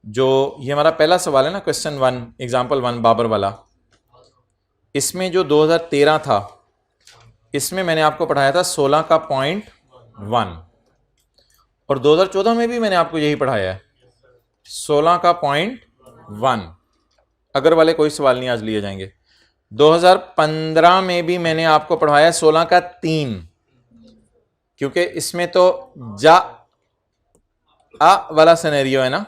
जो ये हमारा पहला सवाल है ना, क्वेश्चन 1 एग्जाम्पल 1 बाबर वाला, इसमें जो 2013 था, इसमें मैंने आपको पढ़ाया था 16 का 0.1 और 2014 में भी मैंने आपको यही पढ़ाया है 16 का 0.1. अगर वाले कोई सवाल नहीं आज लिए जाएंगे. 2015 में भी मैंने आपको पढ़ाया 16 का 3, क्योंकि इसमें तो जा आ वाला सिनेरियो है ना.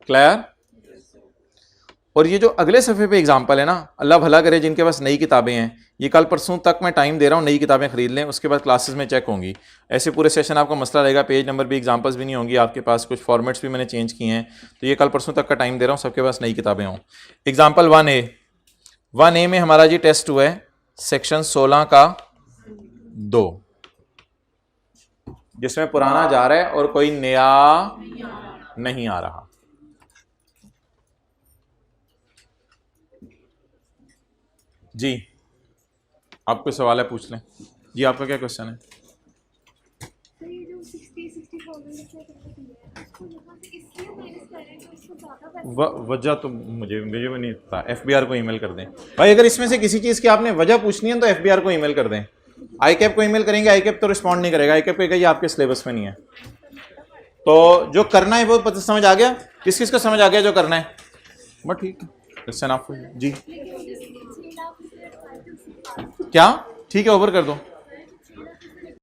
क्लियर? और ये जो अगले सफ़े पे एग्जाम्पल है ना, अल्लाह भला करे जिनके पास नई किताबें हैं, ये कल परसों तक मैं टाइम दे रहा हूँ, नई किताबें खरीद लें, उसके बाद क्लासेस में चेक होंगी। ऐसे पूरे सेशन आपका मसला रहेगा, पेज नंबर भी, एग्जाम्पल्स भी नहीं होंगी आपके पास, कुछ फॉर्मेट्स भी मैंने चेंज किए हैं, तो ये कल परसों तक का टाइम दे रहा हूँ, सबके पास नई किताबें हों। एग्जाम्पल 1A में हमारा जी टेस्ट हुआ है सेक्शन 16 का 2, जिसमें पुराना जा रहा है और कोई नया नहीं आ रहा। जी आपको सवाल है, पूछ लें। जी आपका क्या क्वेश्चन है? वजह तो मुझे भी नहीं पता, एफबीआर को ईमेल कर दें भाई। अगर इसमें से किसी चीज की आपने वजह पूछनी है तो एफबीआर को ईमेल कर दें। आईकैप को ईमेल करेंगे, आईकैप तो रिस्पॉन्ड नहीं करेगा, आईकैप कहेगा ये आपके सिलेबस में नहीं है। तो जो करना है वो पता समझ आ गया, किस किस को समझ आ गया जो करना है? बट ठीक है, क्वेश्चन आपको जी क्या ठीक है, ओवर कर दो।